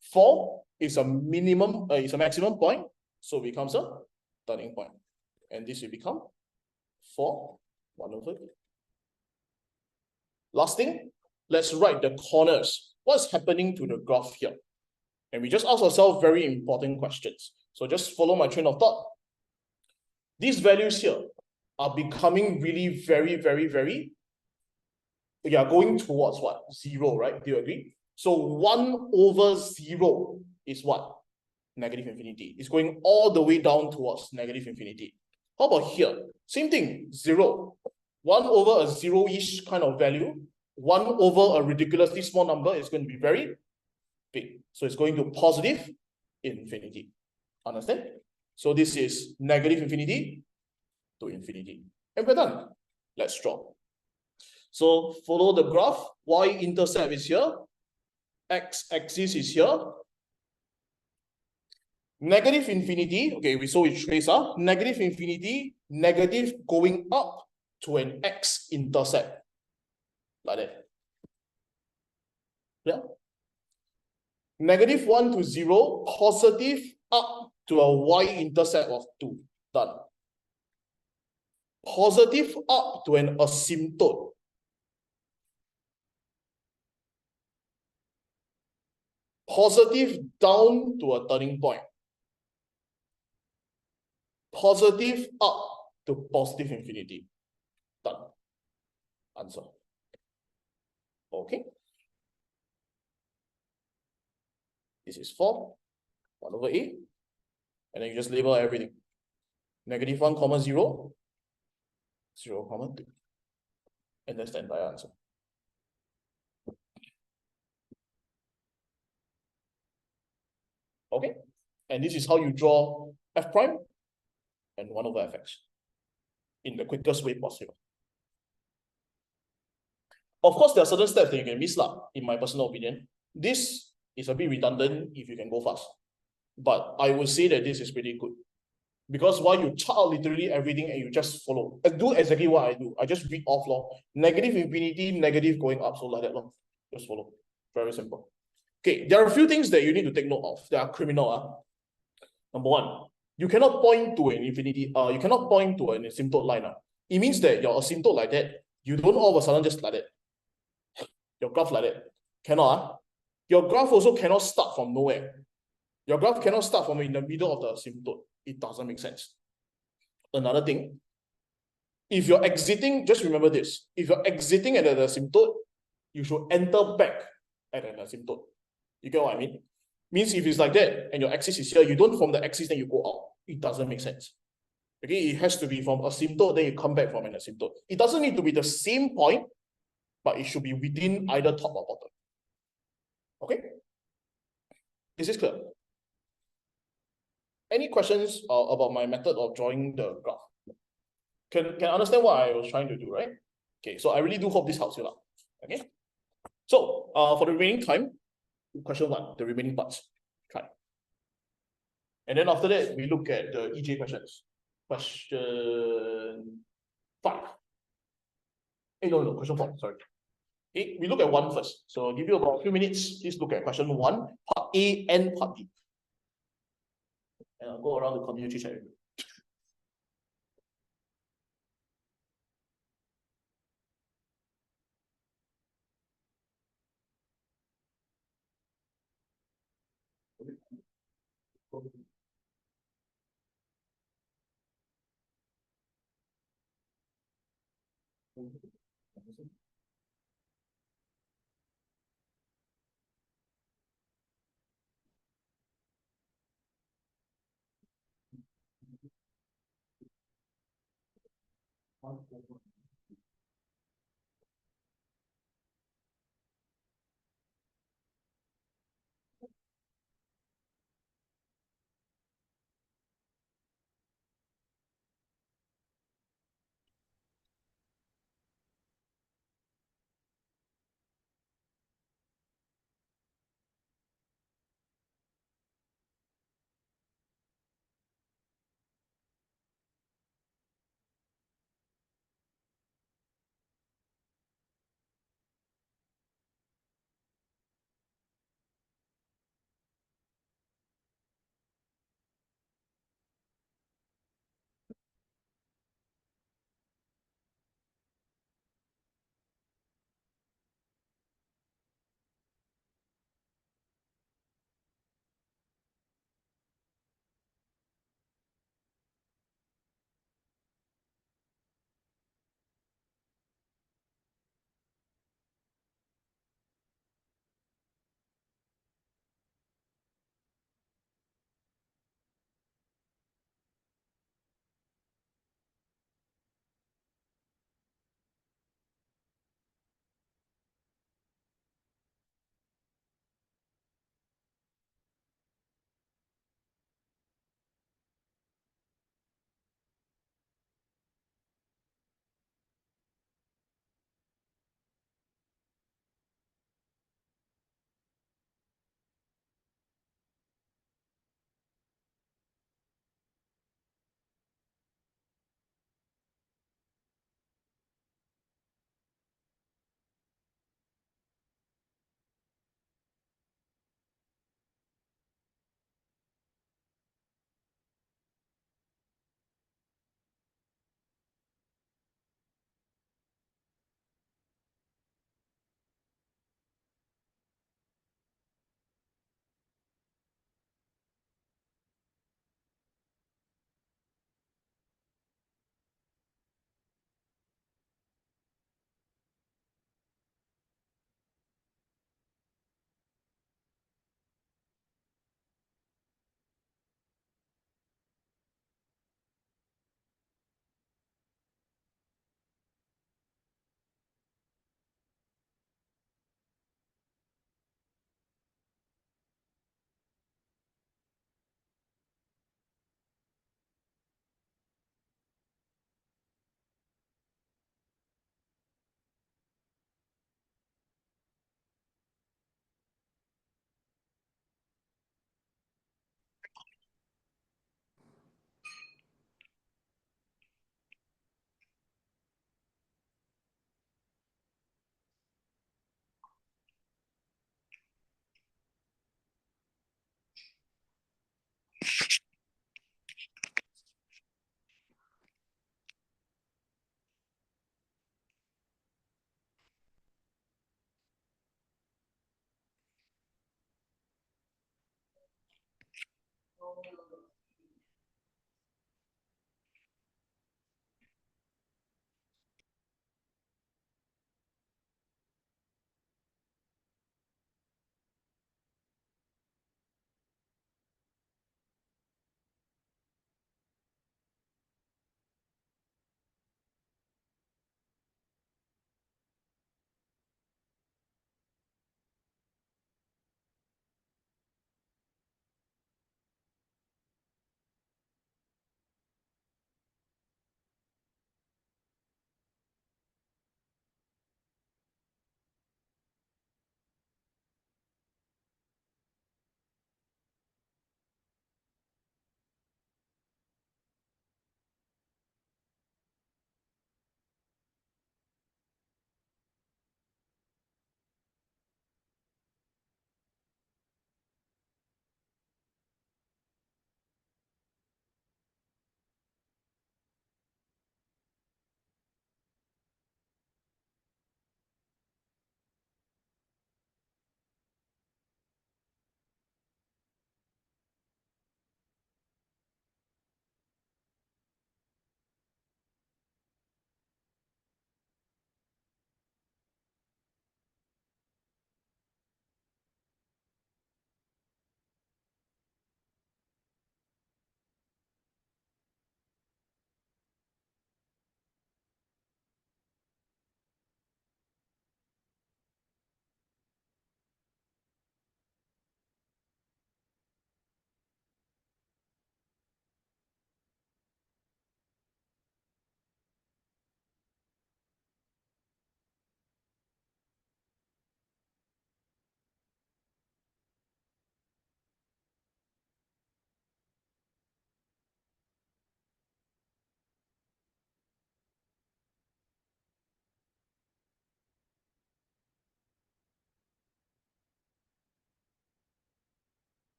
4 is a maximum point. So it becomes a turning point. And this will become 4, 1 over 8. Last thing, let's write the corners. What's happening to the graph here? And we just ask ourselves very important questions. So just follow my train of thought. These values here are becoming really very, going towards what? 0, right? Do you agree? So 1 over 0 is what? Negative infinity. It's going all the way down towards negative infinity. How about here? Same thing, 0. 1 over a 0-ish kind of value. 1 over a ridiculously small number is going to be very big. So it's going to positive infinity. Understand? So this is negative infinity to infinity. And we're done. Let's draw. So follow the graph. Y-intercept is here. X-axis is here. Negative infinity, okay, so we trace negative infinity, negative going up to an x-intercept. Like that. Yeah. -1 to 0, positive up to a y-intercept of 2. Done. Positive up to an asymptote. Positive down to a turning point. Positive up to positive infinity. Done. Answer. Okay. This is 4, 1 over a. And then you just label everything. -1, 0, 0, 2. And that's the entire answer. Okay. And this is how you draw f prime and 1 over fx in the quickest way possible. Of course, there are certain steps that you can miss, in my personal opinion. This is a bit redundant if you can go fast. But I would say that this is pretty good. Because while you chart out literally everything and you just follow, do exactly what I do. I just read off negative infinity, negative going up, so like that just follow. Very simple. Okay, there are a few things that you need to take note of. They are criminal. Number 1, you cannot point to an infinity. You cannot point to an asymptote line. It means that your asymptote like that, you don't all of a sudden just like that. Your graph like that. Cannot. Your graph also cannot start from nowhere. Your graph cannot start from in the middle of the asymptote. It doesn't make sense. Another thing, if you're exiting, just remember this. If you're exiting at an asymptote, you should enter back at an asymptote. You get what I mean? Means if it's like that and your axis is here, you don't from the axis, then you go out. It doesn't make sense. Okay, it has to be from asymptote, then you come back from an asymptote. It doesn't need to be the same point, but it should be within either top or bottom. Okay? Is this clear? Any questions about my method of drawing the graph? Can understand what I was trying to do, right? Okay, so I really do hope this helps you out. Okay? So for the remaining time, question 1, the remaining parts. Try. And then after that, we look at the EJ questions. Question 5. No, question 4, sorry. Okay, we look at 1 first. So I'll give you about a few minutes. Please look at question 1, part A and part B. And I'll go around to continue to chat with you.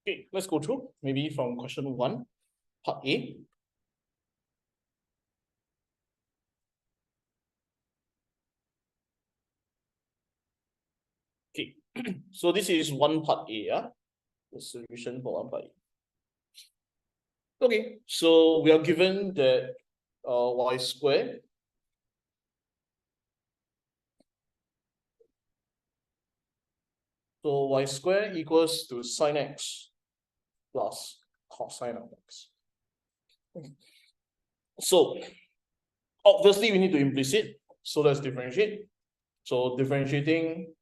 Okay, let's go through maybe from question 1, part A. Okay, so this is one part A, yeah? The solution for one part A. Okay, so we are given that y squared equals to sine x plus cosine of x. So obviously we need to implicit, so let's differentiate. So differentiating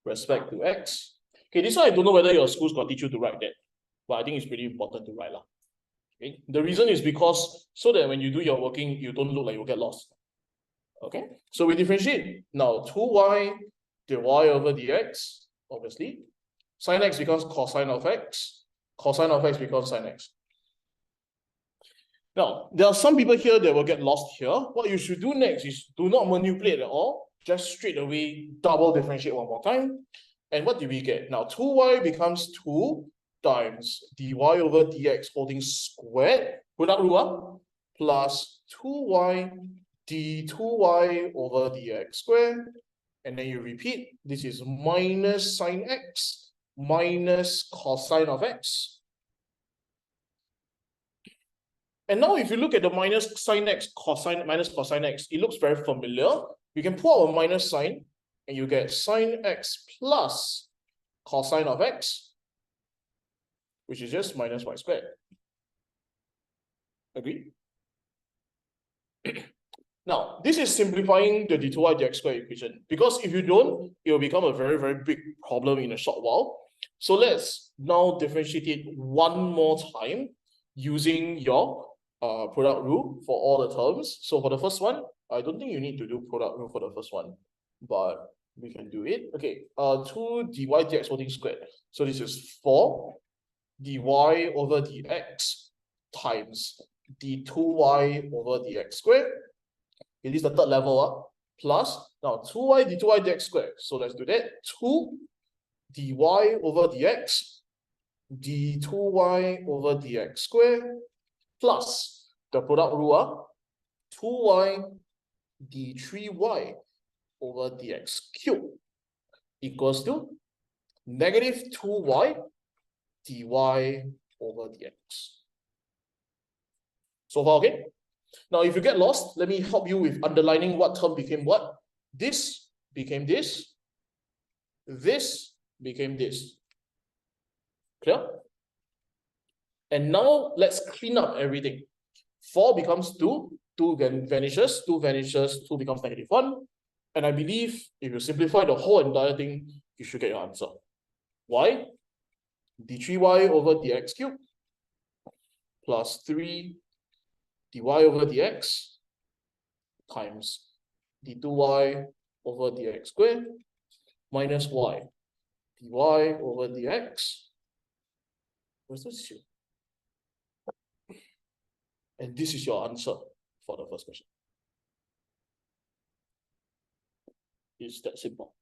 respect to x. Okay, this one I don't know whether your schools got teach you to write that, but I think it's pretty important to write. Okay, the reason is because so that when you do your working, you don't look like you get lost. Okay, so we differentiate. Now 2y dy over dx, obviously. Sine x becomes cosine of x. Cosine of x becomes sine x. Now, there are some people here that will get lost here. What you should do next is do not manipulate at all. Just straight away double differentiate one more time. And what do we get? Now, 2y becomes 2 times dy over dx holding squared, product rule, plus 2y d2y over dx squared. And then you repeat, this is minus sine x minus cosine of x. And now if you look at the minus sine x cosine minus cosine x, it looks very familiar. You can pull out a minus sign and you get sine x plus cosine of x, which is just minus y squared. Agree? Now, this is simplifying the d2y dx squared equation, because if you don't, it will become a very, very big problem in a short while. So let's now differentiate it one more time using your product rule for all the terms. So for the first one, I don't think you need to do product rule for the first one, but we can do it. Okay, 2 dy dx holding squared. So this is 4 dy over dx times d2y over dx squared. It is the third level up, plus now 2y d2y dx squared. So let's do that. 2 dy over dx d2y over dx squared plus the product rule 2y d3y over dx cubed equals to negative 2y dy over dx. So far, okay? Now, if you get lost, let me help you with underlining what term became what. This became this. This became this. Clear? And now let's clean up everything. 4 becomes 2, 2 vanishes, 2 vanishes, 2 becomes negative 1. And I believe if you simplify the whole entire thing, you should get your answer. Why? d3y over dx cubed plus 3 dy over dx times d2y over dx squared minus y dy over dx. Where's this here? And this is your answer for the first question. It's that simple.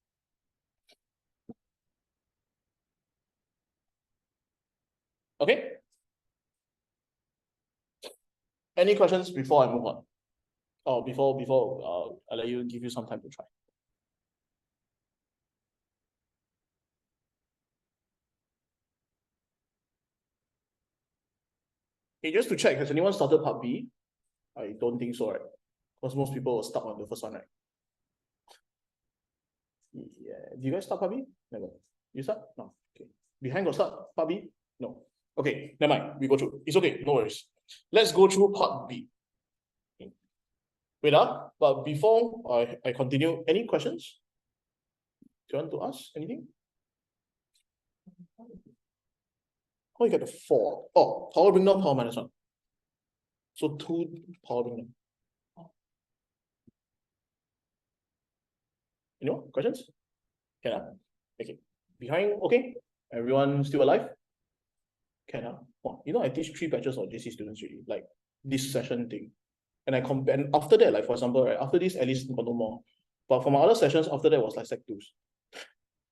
Okay? Any questions before I move on? Oh, before I'll let you give you some time to try. Okay, just to check, has anyone started part B? I don't think so, right? Because most people were stuck on the first one, right? Yeah. Do you guys start part B? Never. You start? No. Okay. Behind got start part B? No. Okay, never mind. We go through. It's okay, no worries. Let's go through part B. Okay. Wait up, but before I continue, any questions? Do you want to ask anything? How you get the 4? Oh, power bring down, power minus 1. So 2 power bring down. You know, questions? Can okay. Behind, okay. Everyone still alive? Can oh, you know, I teach 3 batches of JC students really, like this session thing. And I compare, and after that, like for example, right, after this, at least got no more. But for my other sessions, after that was like Sec 2s.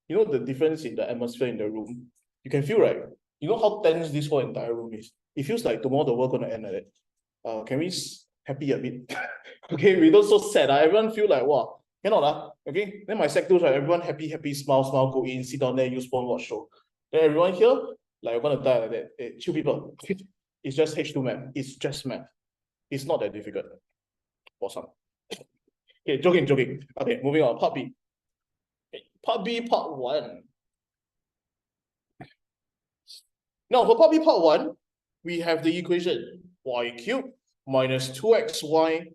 You know the difference in the atmosphere in the room. You can feel, right? You know how tense this whole entire room is? It feels like tomorrow the world gonna end like that. Can we happy a bit? Okay, we don't so sad. Everyone feel like, wow, cannot. Okay, then my sec 2s, right? Everyone happy, smile, go in, sit down there, use phone, watch show. Then everyone here, like, we're gonna die like that. Hey, chill people. It's just H2 math. It's just math. It's not that difficult for some. Okay, joking. Okay, moving on. Part B. Okay, part B, part 1. Now, for part B, part 1, we have the equation y cubed minus 2xy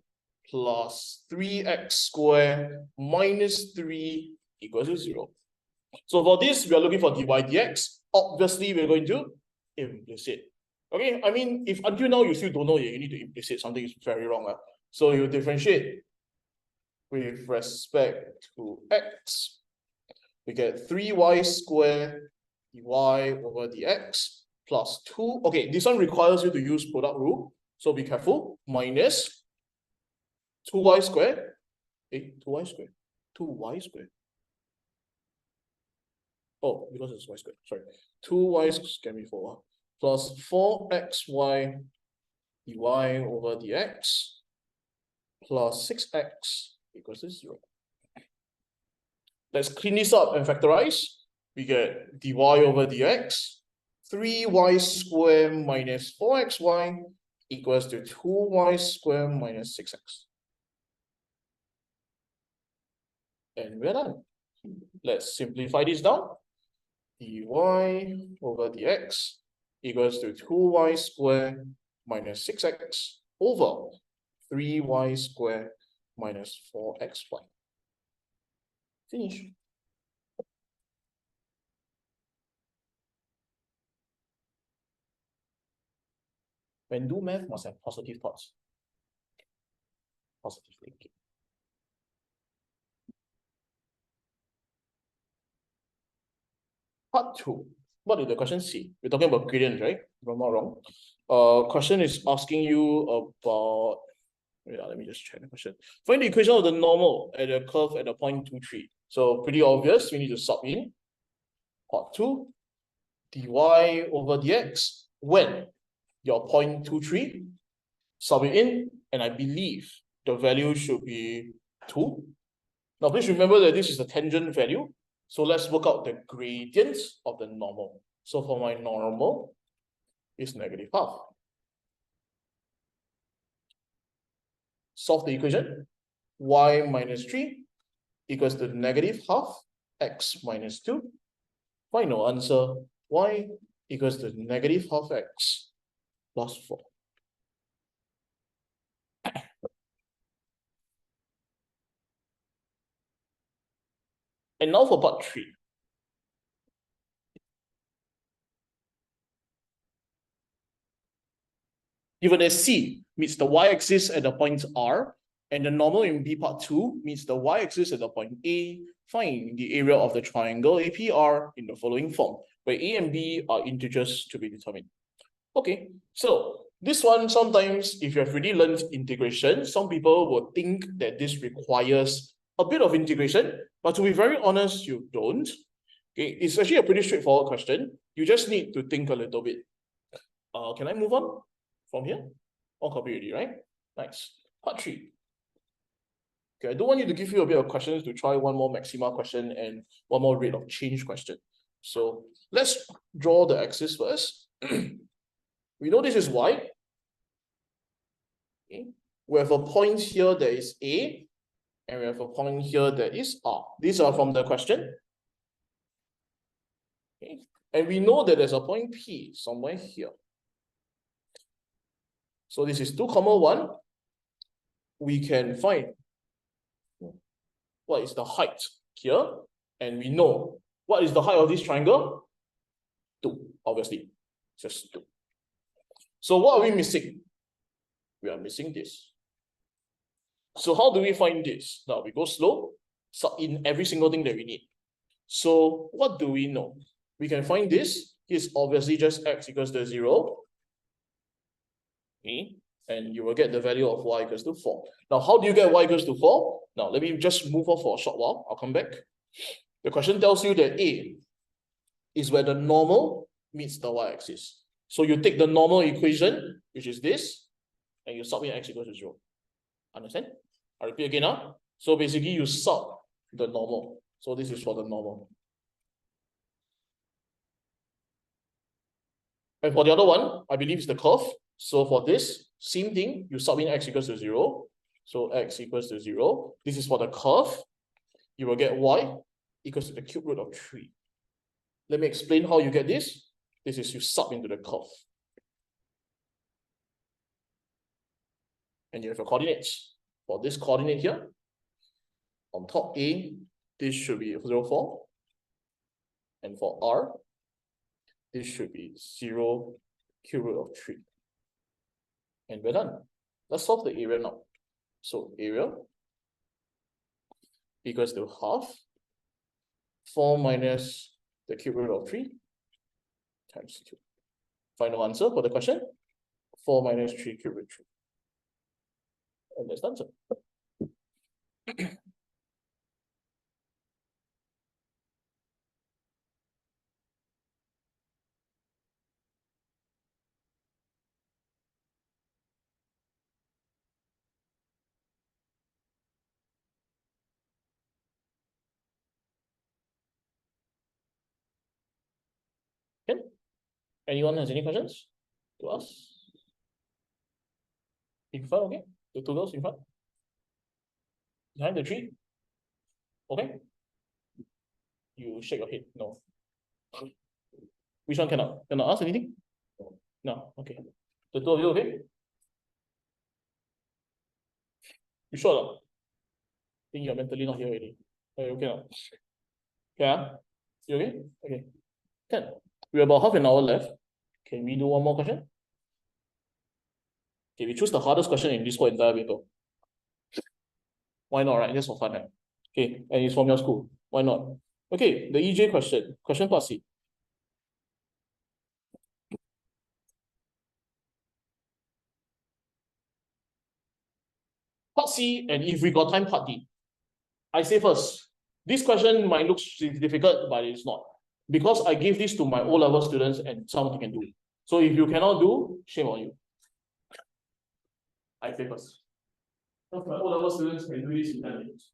plus 3x squared minus 3 equals to 0. So for this, we are looking for dy dx. Obviously, we're going to implicit. Okay, I mean, if until now you still don't know yet, you need to implicit, something is very wrong. So you differentiate with respect to x. We get 3y squared dy over dx plus 2. Okay, this one requires you to use product rule, so be careful. Minus 2y squared. 2y squared. 2y squared. Oh, because it's y squared. Sorry. 2y squared before. Plus 4xy dy over dx plus 6x equals to 0. Let's clean this up and factorize. We get dy over dx, 3y squared minus 4xy equals to 2y squared minus 6x. And we're done. Let's simplify this down. Dy over dx equals to 2y squared minus 6x over 3y squared minus 4xy. Finish. When do math, must have positive thoughts. Positive thinking. Part 2. What did the question say? We're talking about gradients, right? If I'm not wrong. Question is asking you about. Let me just check the question. Find the equation of the normal at a curve at a point 2, 3. So pretty obvious. We need to sub in. Part 2. Dy over dx when your point 2, 3. Sub it in, and I believe the value should be 2. Now, please remember that this is the tangent value. So let's work out the gradients of the normal. So for my normal, it's -half. Solve the equation. Y minus 3 equals to -half x minus 2. Final answer, y equals to -half x plus 4. And now for part 3. Given that C meets the y-axis at the point R, and the normal in B part 2 meets the y-axis at the point A, find the area of the triangle APR in the following form, where A and B are integers to be determined. Okay, so this one, sometimes if you have already learned integration, some people will think that this requires a bit of integration, but to be very honest, you don't. Okay, it's actually a pretty straightforward question. You just need to think a little bit. Can I move on from here? All copy already, right? Nice. Part 3. Okay, I don't want you to give you a bit of questions to try one more maxima question and one more rate of change question. So let's draw the axis first. We know this is y. Okay. We have a point here that is A, and we have a point here that is R. These are from the question. Okay. And we know that there's a point P somewhere here. So this is 2, 1. We can find what is the height here, and we know what is the height of this triangle? 2, obviously, just 2. So what are we missing? We are missing this. So how do we find this? Now we go slow, sub in every single thing that we need. So what do we know? We can find this. It's obviously just x equals to 0. Okay. And you will get the value of y equals to 4. Now, how do you get y equals to 4? Now, let me just move off for a short while. I'll come back. The question tells you that A is where the normal meets the y-axis. So you take the normal equation, which is this, and you sub in x equals to 0. Understand? I repeat again now. So basically you sub the normal. So this is for the normal. And for the other one, I believe it's the curve. So for this, same thing, you sub in x equals to 0. So x equals to 0. This is for the curve. You will get y equals to the cube root of 3. Let me explain how you get this. This is you sub into the curve. And you have your coordinates. For this coordinate here, on top A, this should be 0, 4. And for R, this should be 0 cube root of 3. And we're done. Let's solve the area now. So area equals to half 4 minus the cube root of 3 times 2. Final answer for the question, 4 minus 3 cube root 3. And that's the answer. Okay. Anyone has any questions to ask? In front, okay? The two girls in front. Behind the tree. Okay. You shake your head. No. Which one cannot? Cannot ask anything? No. Okay. The two of you, okay? You sure or not? I think you're mentally not here already. Are you okay now? Yeah? You okay? Okay. Can. We're about half an hour left. Can we do one more question? Okay, we choose the hardest question in this whole entire paper. Why not, right? Just for fun, right? Okay, and it's from your school. Why not? Okay, the EJ question. Question part C. Part C, and if we got time, part D. I say first, this question might look difficult, but it's not. Because I give this to my O-level students and some can do it. So if you cannot do, shame on you. I say first. Because my O-level students can do this in 10 minutes.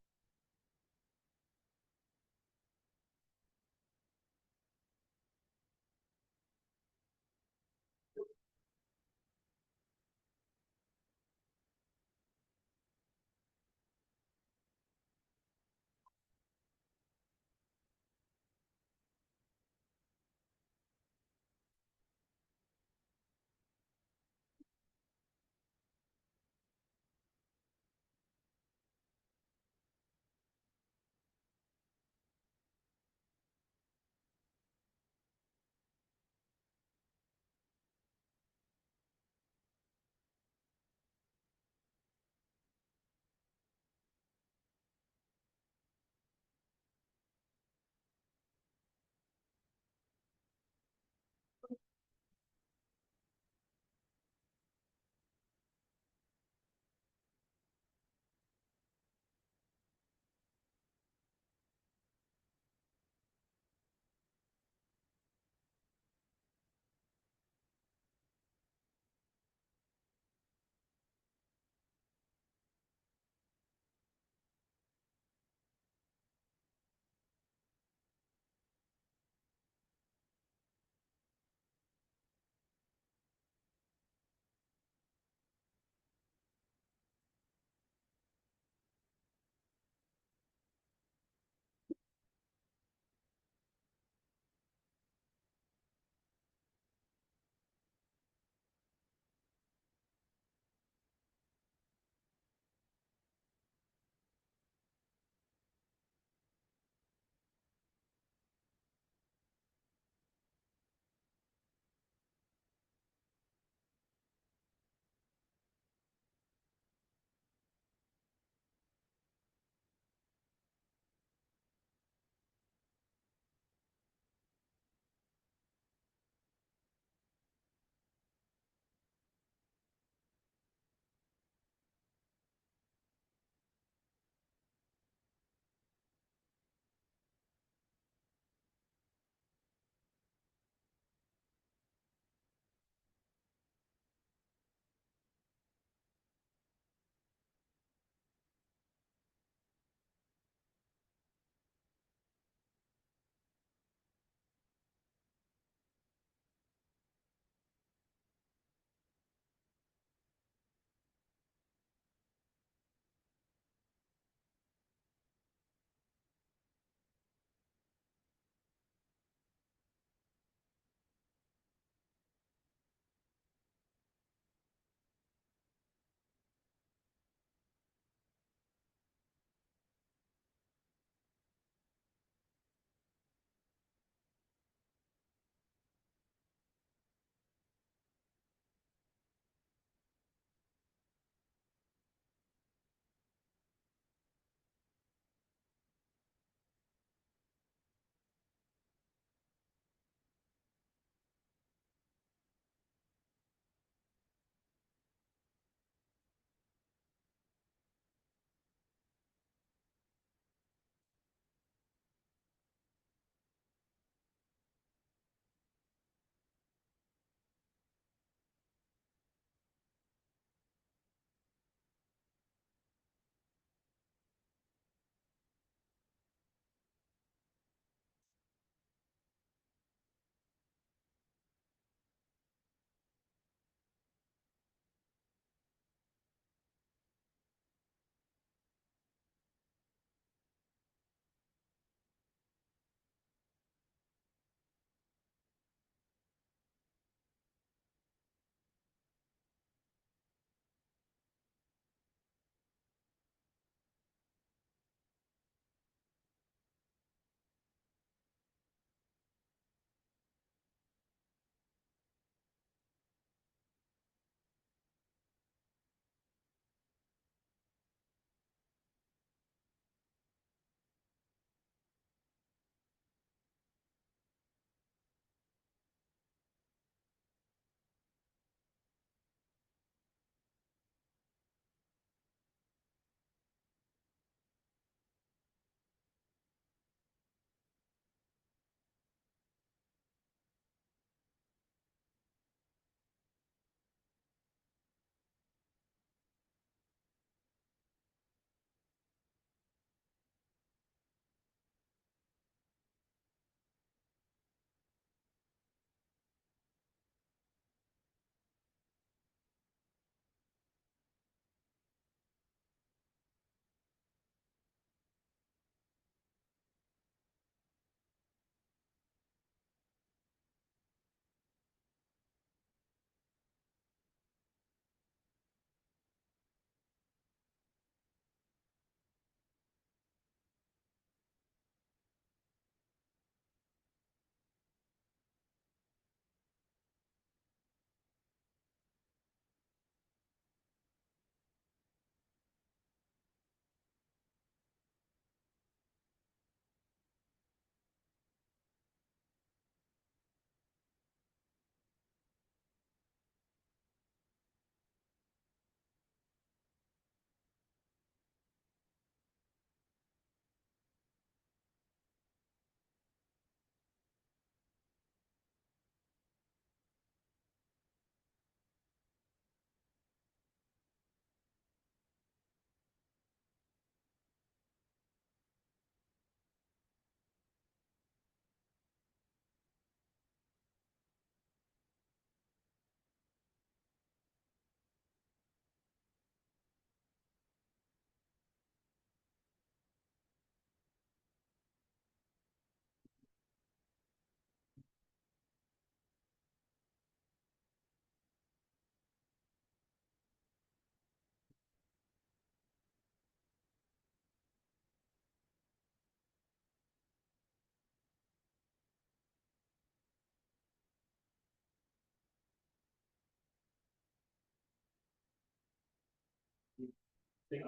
Okay,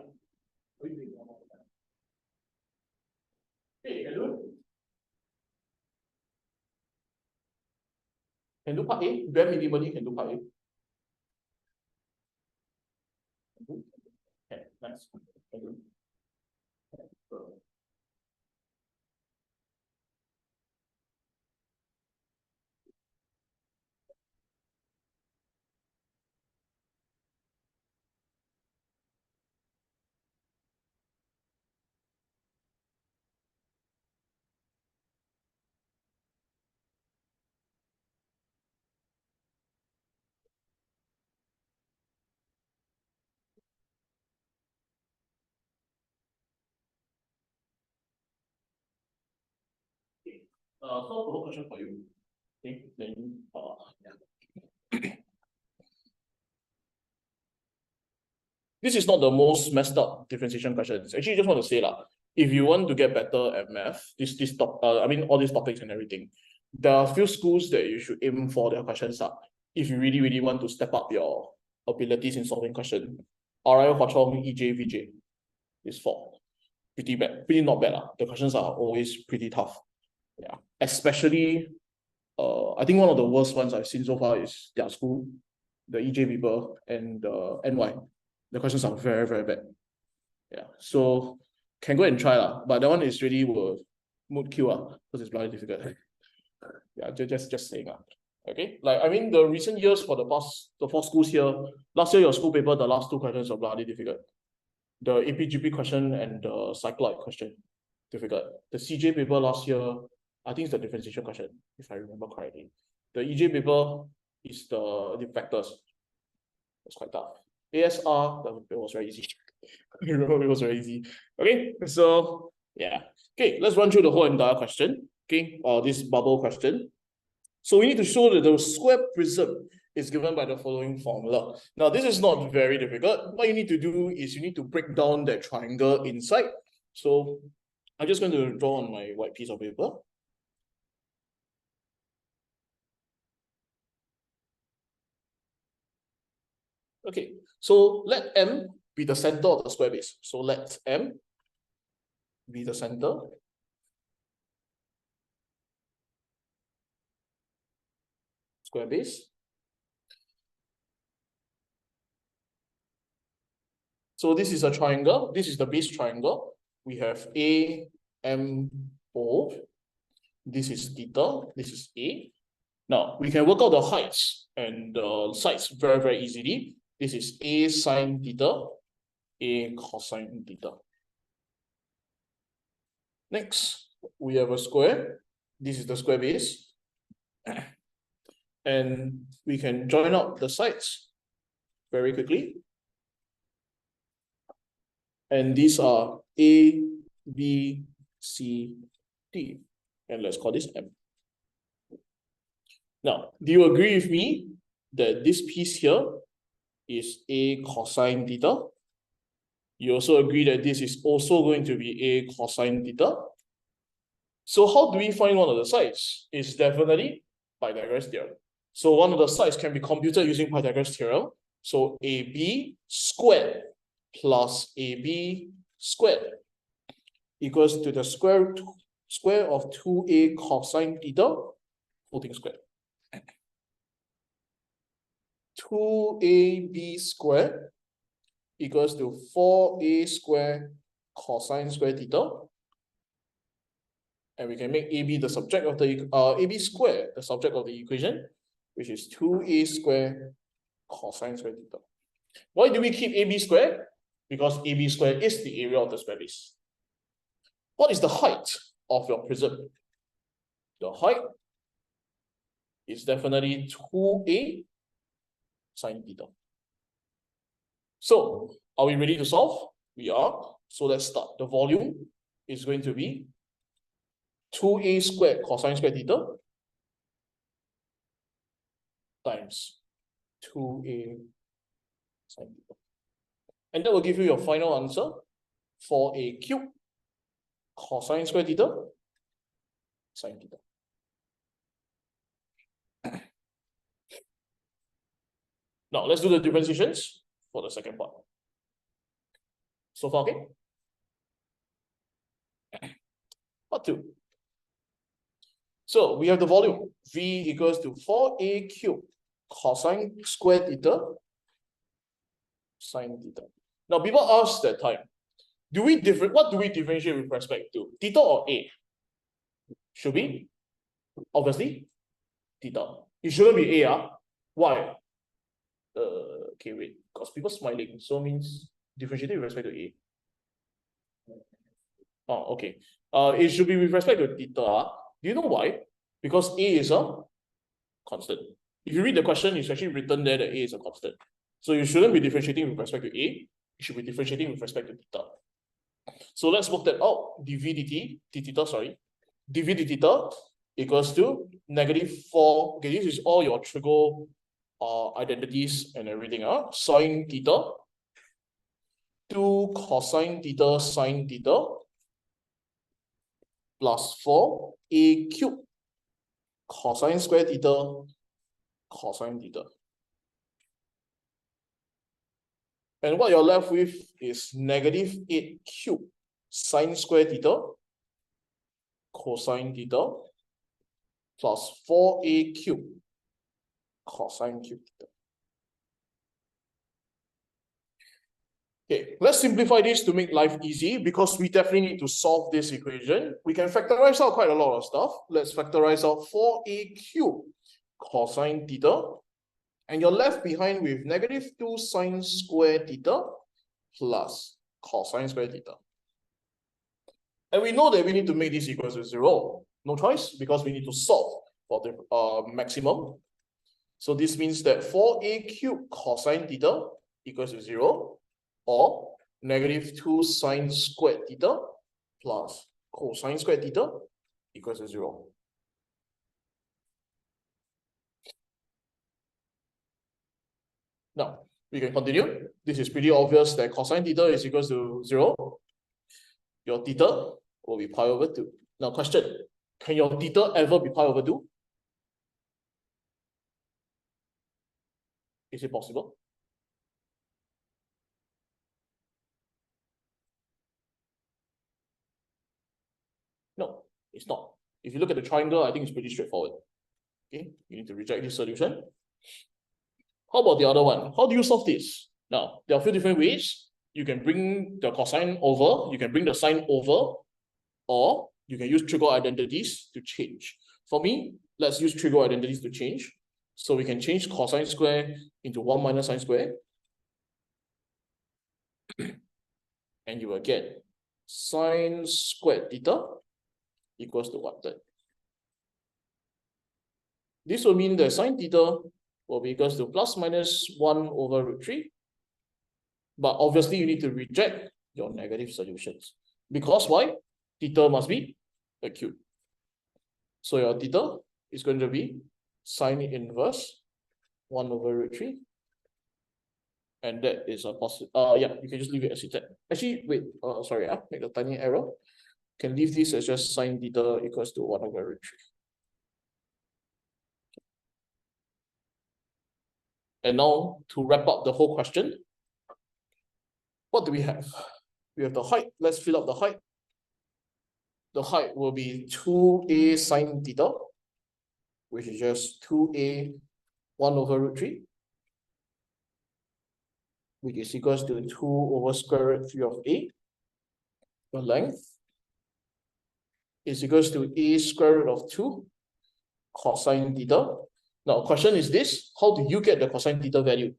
can do part A. Very minimally can do part A. Okay, nice. Thank you. So follow question for you. Okay, then yeah. This is not the most messed up differentiation questions. Actually, just want to say if you want to get better at math, all these topics and everything, there are a few schools that you should aim for their questions if you really, really want to step up your abilities in solving questions. RI, Hwa Chong, EJ, VJ. Is 4. Pretty bad. Pretty not bad. The questions are always pretty tough. Yeah. Especially, I think one of the worst ones I've seen so far is their school, the EJ people, and the NY. The questions are very, very bad. Yeah. So can go and try but that one is really will mood kill because it's bloody difficult. Yeah, just saying Okay. The recent years for the 4 schools here, last year your school paper, the last 2 questions are bloody difficult. The APGP question and the cycloid question, difficult. The CJ paper last year, I think it's the differentiation question, if I remember correctly. The EJ paper is the vectors. It's quite tough. ASR, it was very easy. I remember it was very easy. Okay, so yeah. Okay, let's run through the whole entire question. Okay, this bubble question. So we need to show that the square prism is given by the following formula. Now, this is not very difficult. What you need to do is you need to break down that triangle inside. So I'm just going to draw on my white piece of paper. Okay, so let M be the center of the square base. So let M be the center. Square base. So this is a triangle. This is the base triangle. We have A, M, O. This is theta. This is A. Now, we can work out the heights and the sides very, very easily. This is A sine theta, A cosine theta. Next, we have a square. This is the square base. And we can join up the sides very quickly. And these are A, B, C, D. And let's call this M. Now, do you agree with me that this piece here is A cosine theta? You also agree that this is also going to be A cosine theta? So how do we find one of the sides? It's definitely Pythagoras theorem. So one of the sides can be computed using Pythagoras theorem. So AB squared plus AB squared equals to the square of 2A cosine theta, whole thing squared. 2AB squared equals to 4A squared cosine squared theta. And we can make AB the subject of the AB squared the subject of the equation, which is 2A squared cosine squared theta. Why do we keep AB squared? Because AB squared is the area of the square base. What is the height of your prism? The height is definitely 2A sine theta. So, are we ready to solve? We are. So let's start. The volume is going to be 2A squared cosine squared theta times 2A sine theta. And that will give you your final answer for A cube cosine squared theta sine theta. Now let's do the differentiations for the second part. So far, okay? Part 2. So we have the volume. V equals to 4a cubed cosine squared theta sine theta. Now people ask that time, what do we differentiate with respect to? Theta or a? Should be obviously theta. It shouldn't be a. Why? Okay, wait, because people smiling, so means differentiating with respect to a. Oh, okay. It should be with respect to theta. Do you know why? Because a is a constant. If you read the question, it's actually written there that a is a constant. So you shouldn't be differentiating with respect to a. You should be differentiating with respect to theta. So let's work that out. dv dt, d theta, sorry. dv d theta equals to -4. Okay, this is all your trigo identities and everything. Sine theta 2 cosine theta sine theta plus 4a cubed cosine square theta cosine theta. And what you're left with is -8 cubed sine square theta cosine theta plus 4a cubed cosine cube theta. Okay, let's simplify this to make life easy because we definitely need to solve this equation. We can factorize out quite a lot of stuff. Let's factorize out 4a cubed cosine theta. And you're left behind with -2 sine square theta plus cosine square theta. And we know that we need to make this equal to 0. No choice, because we need to solve for the maximum. So this means that 4a cubed cosine theta equals to 0, or -2 sine squared theta plus cosine squared theta equals to 0. Now, we can continue. This is pretty obvious that cosine theta is equals to 0. Your theta will be pi over 2. Now, question, can your theta ever be pi over 2? Is it possible? No, it's not. If you look at the triangle, I think it's pretty straightforward. Okay, you need to reject this solution. How about the other one? How do you solve this? Now, there are a few different ways. You can bring the cosine over, you can bring the sine over, or you can use trigo identities to change. For me, let's use trigo identities to change. So we can change cosine square into 1 minus sine square. And you will get sine squared theta equals to 1/3. This will mean that sine theta will be equals to plus minus 1 over root 3. But obviously, you need to reject your negative solutions. Because why? Theta must be a cube. So your theta is going to be sine inverse 1 over root 3. And that is a possible. Yeah, you can just leave it as it is. Actually, wait. Sorry, make a tiny error. Can leave this as just sine theta equals to 1 over root 3. And now, to wrap up the whole question, what do we have? We have the height. Let's fill up the height. The height will be 2a sine theta, which is just 2a 1 over root 3, which is equals to 2 over square root 3 of a. The length is equals to a square root of 2 cosine theta. Now, question is this: how do you get the cosine theta value?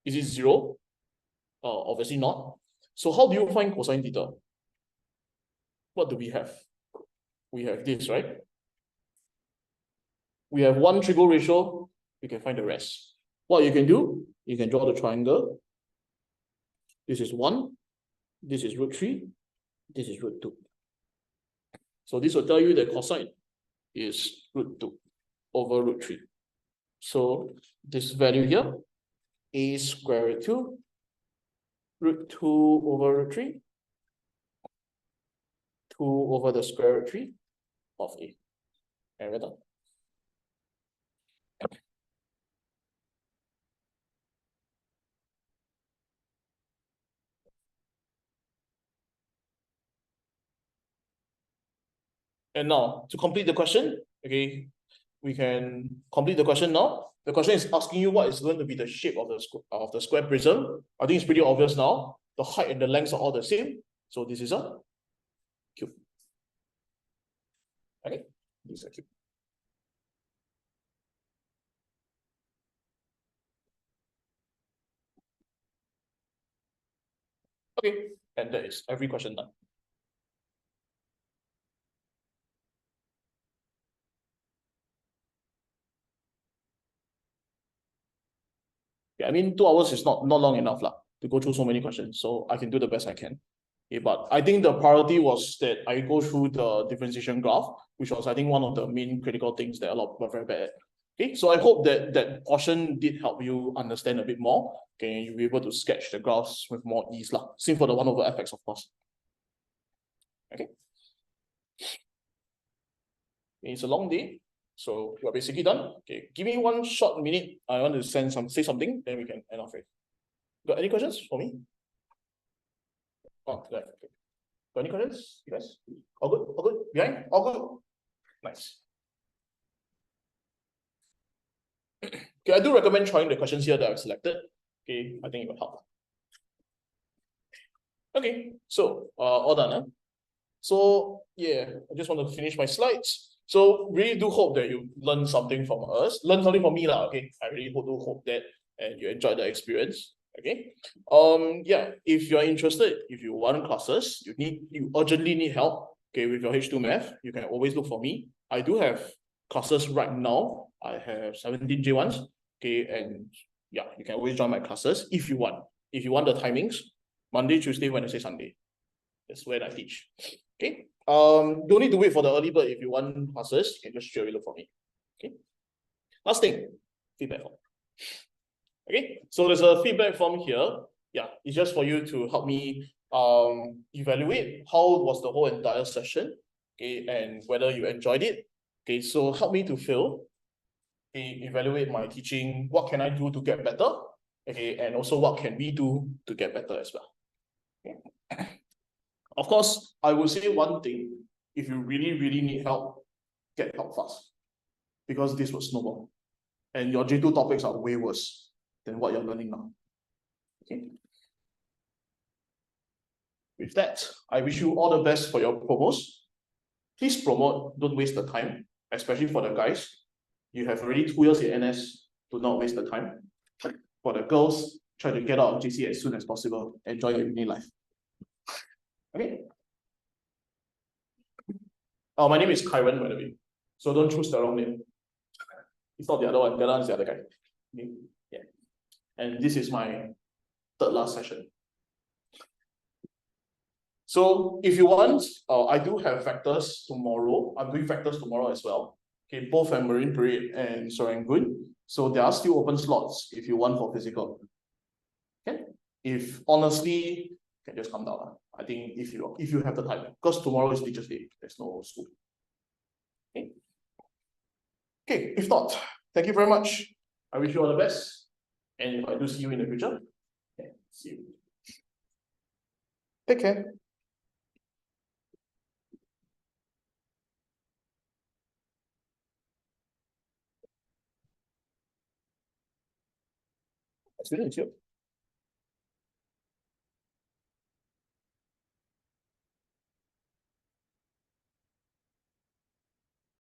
Is it 0? Obviously not. So how do you find cosine theta? What do we have? We have this, right? We have one trigo ratio. You can find the rest. What you can do, you can draw the triangle. This is 1. This is root 3. This is root 2. So this will tell you that cosine is root 2 over root 3. So this value here, a square root 2, root 2 over root 3, 2 over the square root 3 of a. And we're done. And now to complete the question, okay, we can complete the question now. The question is asking you what is going to be the shape of the square prism. I think it's pretty obvious now. The height and the lengths are all the same. So this is a cube. Okay, this is a cube. Okay, and that is every question done. Yeah, I mean 2 hours is not long enough lah to go through so many questions. So I can do the best I can. Okay, but I think the priority was that I go through the differentiation graph, which was I think one of the main critical things that a lot of people are very bad at. Okay, so I hope that that portion did help you understand a bit more. Okay, you'll be able to sketch the graphs with more ease lah. Same for the 1 over fx, of course. Okay. It's a long day, so we're basically done. Okay, give me 1 short minute. I want to say something, then we can end off it. Got any questions for me? Oh, right. Okay. Got any questions, you guys? All good? All good? Behind? All good? Nice. Okay, I do recommend trying the questions here that I've selected. Okay, I think it will help. Okay, so all done, huh? So yeah, I just want to finish my slides. So really do hope that you learn something from us, learn something from me lah. Okay, I really do hope that and you enjoyed the experience. Okay, yeah, if you are interested, if you want classes, you urgently need help. Okay, with your H2 math, you can always look for me. I do have classes right now. I have 17 J1s. Okay, and yeah, you can always join my classes if you want. If you want the timings, Monday, Tuesday, Wednesday, Sunday. That's when I teach. Okay. Don't need to wait for the early bird. If you want classes, you can just straight away look for me. Okay. Last thing, feedback form. Okay, so there's a feedback form here. Yeah, it's just for you to help me evaluate how was the whole entire session. Okay, and whether you enjoyed it. Okay, so help me to feel. Okay, evaluate my teaching. What can I do to get better? Okay, and also what can we do to get better as well. Okay. Of course, I will say one thing. If you really, really need help, get help fast. Because this will snowball. And your J2 topics are way worse than what you're learning now. Okay. With that, I wish you all the best for your promos. Please promote, don't waste the time, especially for the guys. You have already 2 years in NS, do not waste the time. For the girls, try to get out of JC as soon as possible. Enjoy your uni life. Okay. Oh, my name is Kyron, by the way. So don't choose the wrong name. It's not the other one. The other one is the other guy. Okay. Yeah. And this is my 3rd last session. So if you want, I do have factors tomorrow. I'm doing factors tomorrow as well. Okay, both at Marine Parade and Serangoon. So there are still open slots if you want for physical. Okay. If honestly, you can just come down. I think if you have the time, because tomorrow is Teachers' Day. There's no school. Okay. Okay, if not, thank you very much. I wish you all the best. And if I do see you in the future, okay, see you. Take care. Students, you.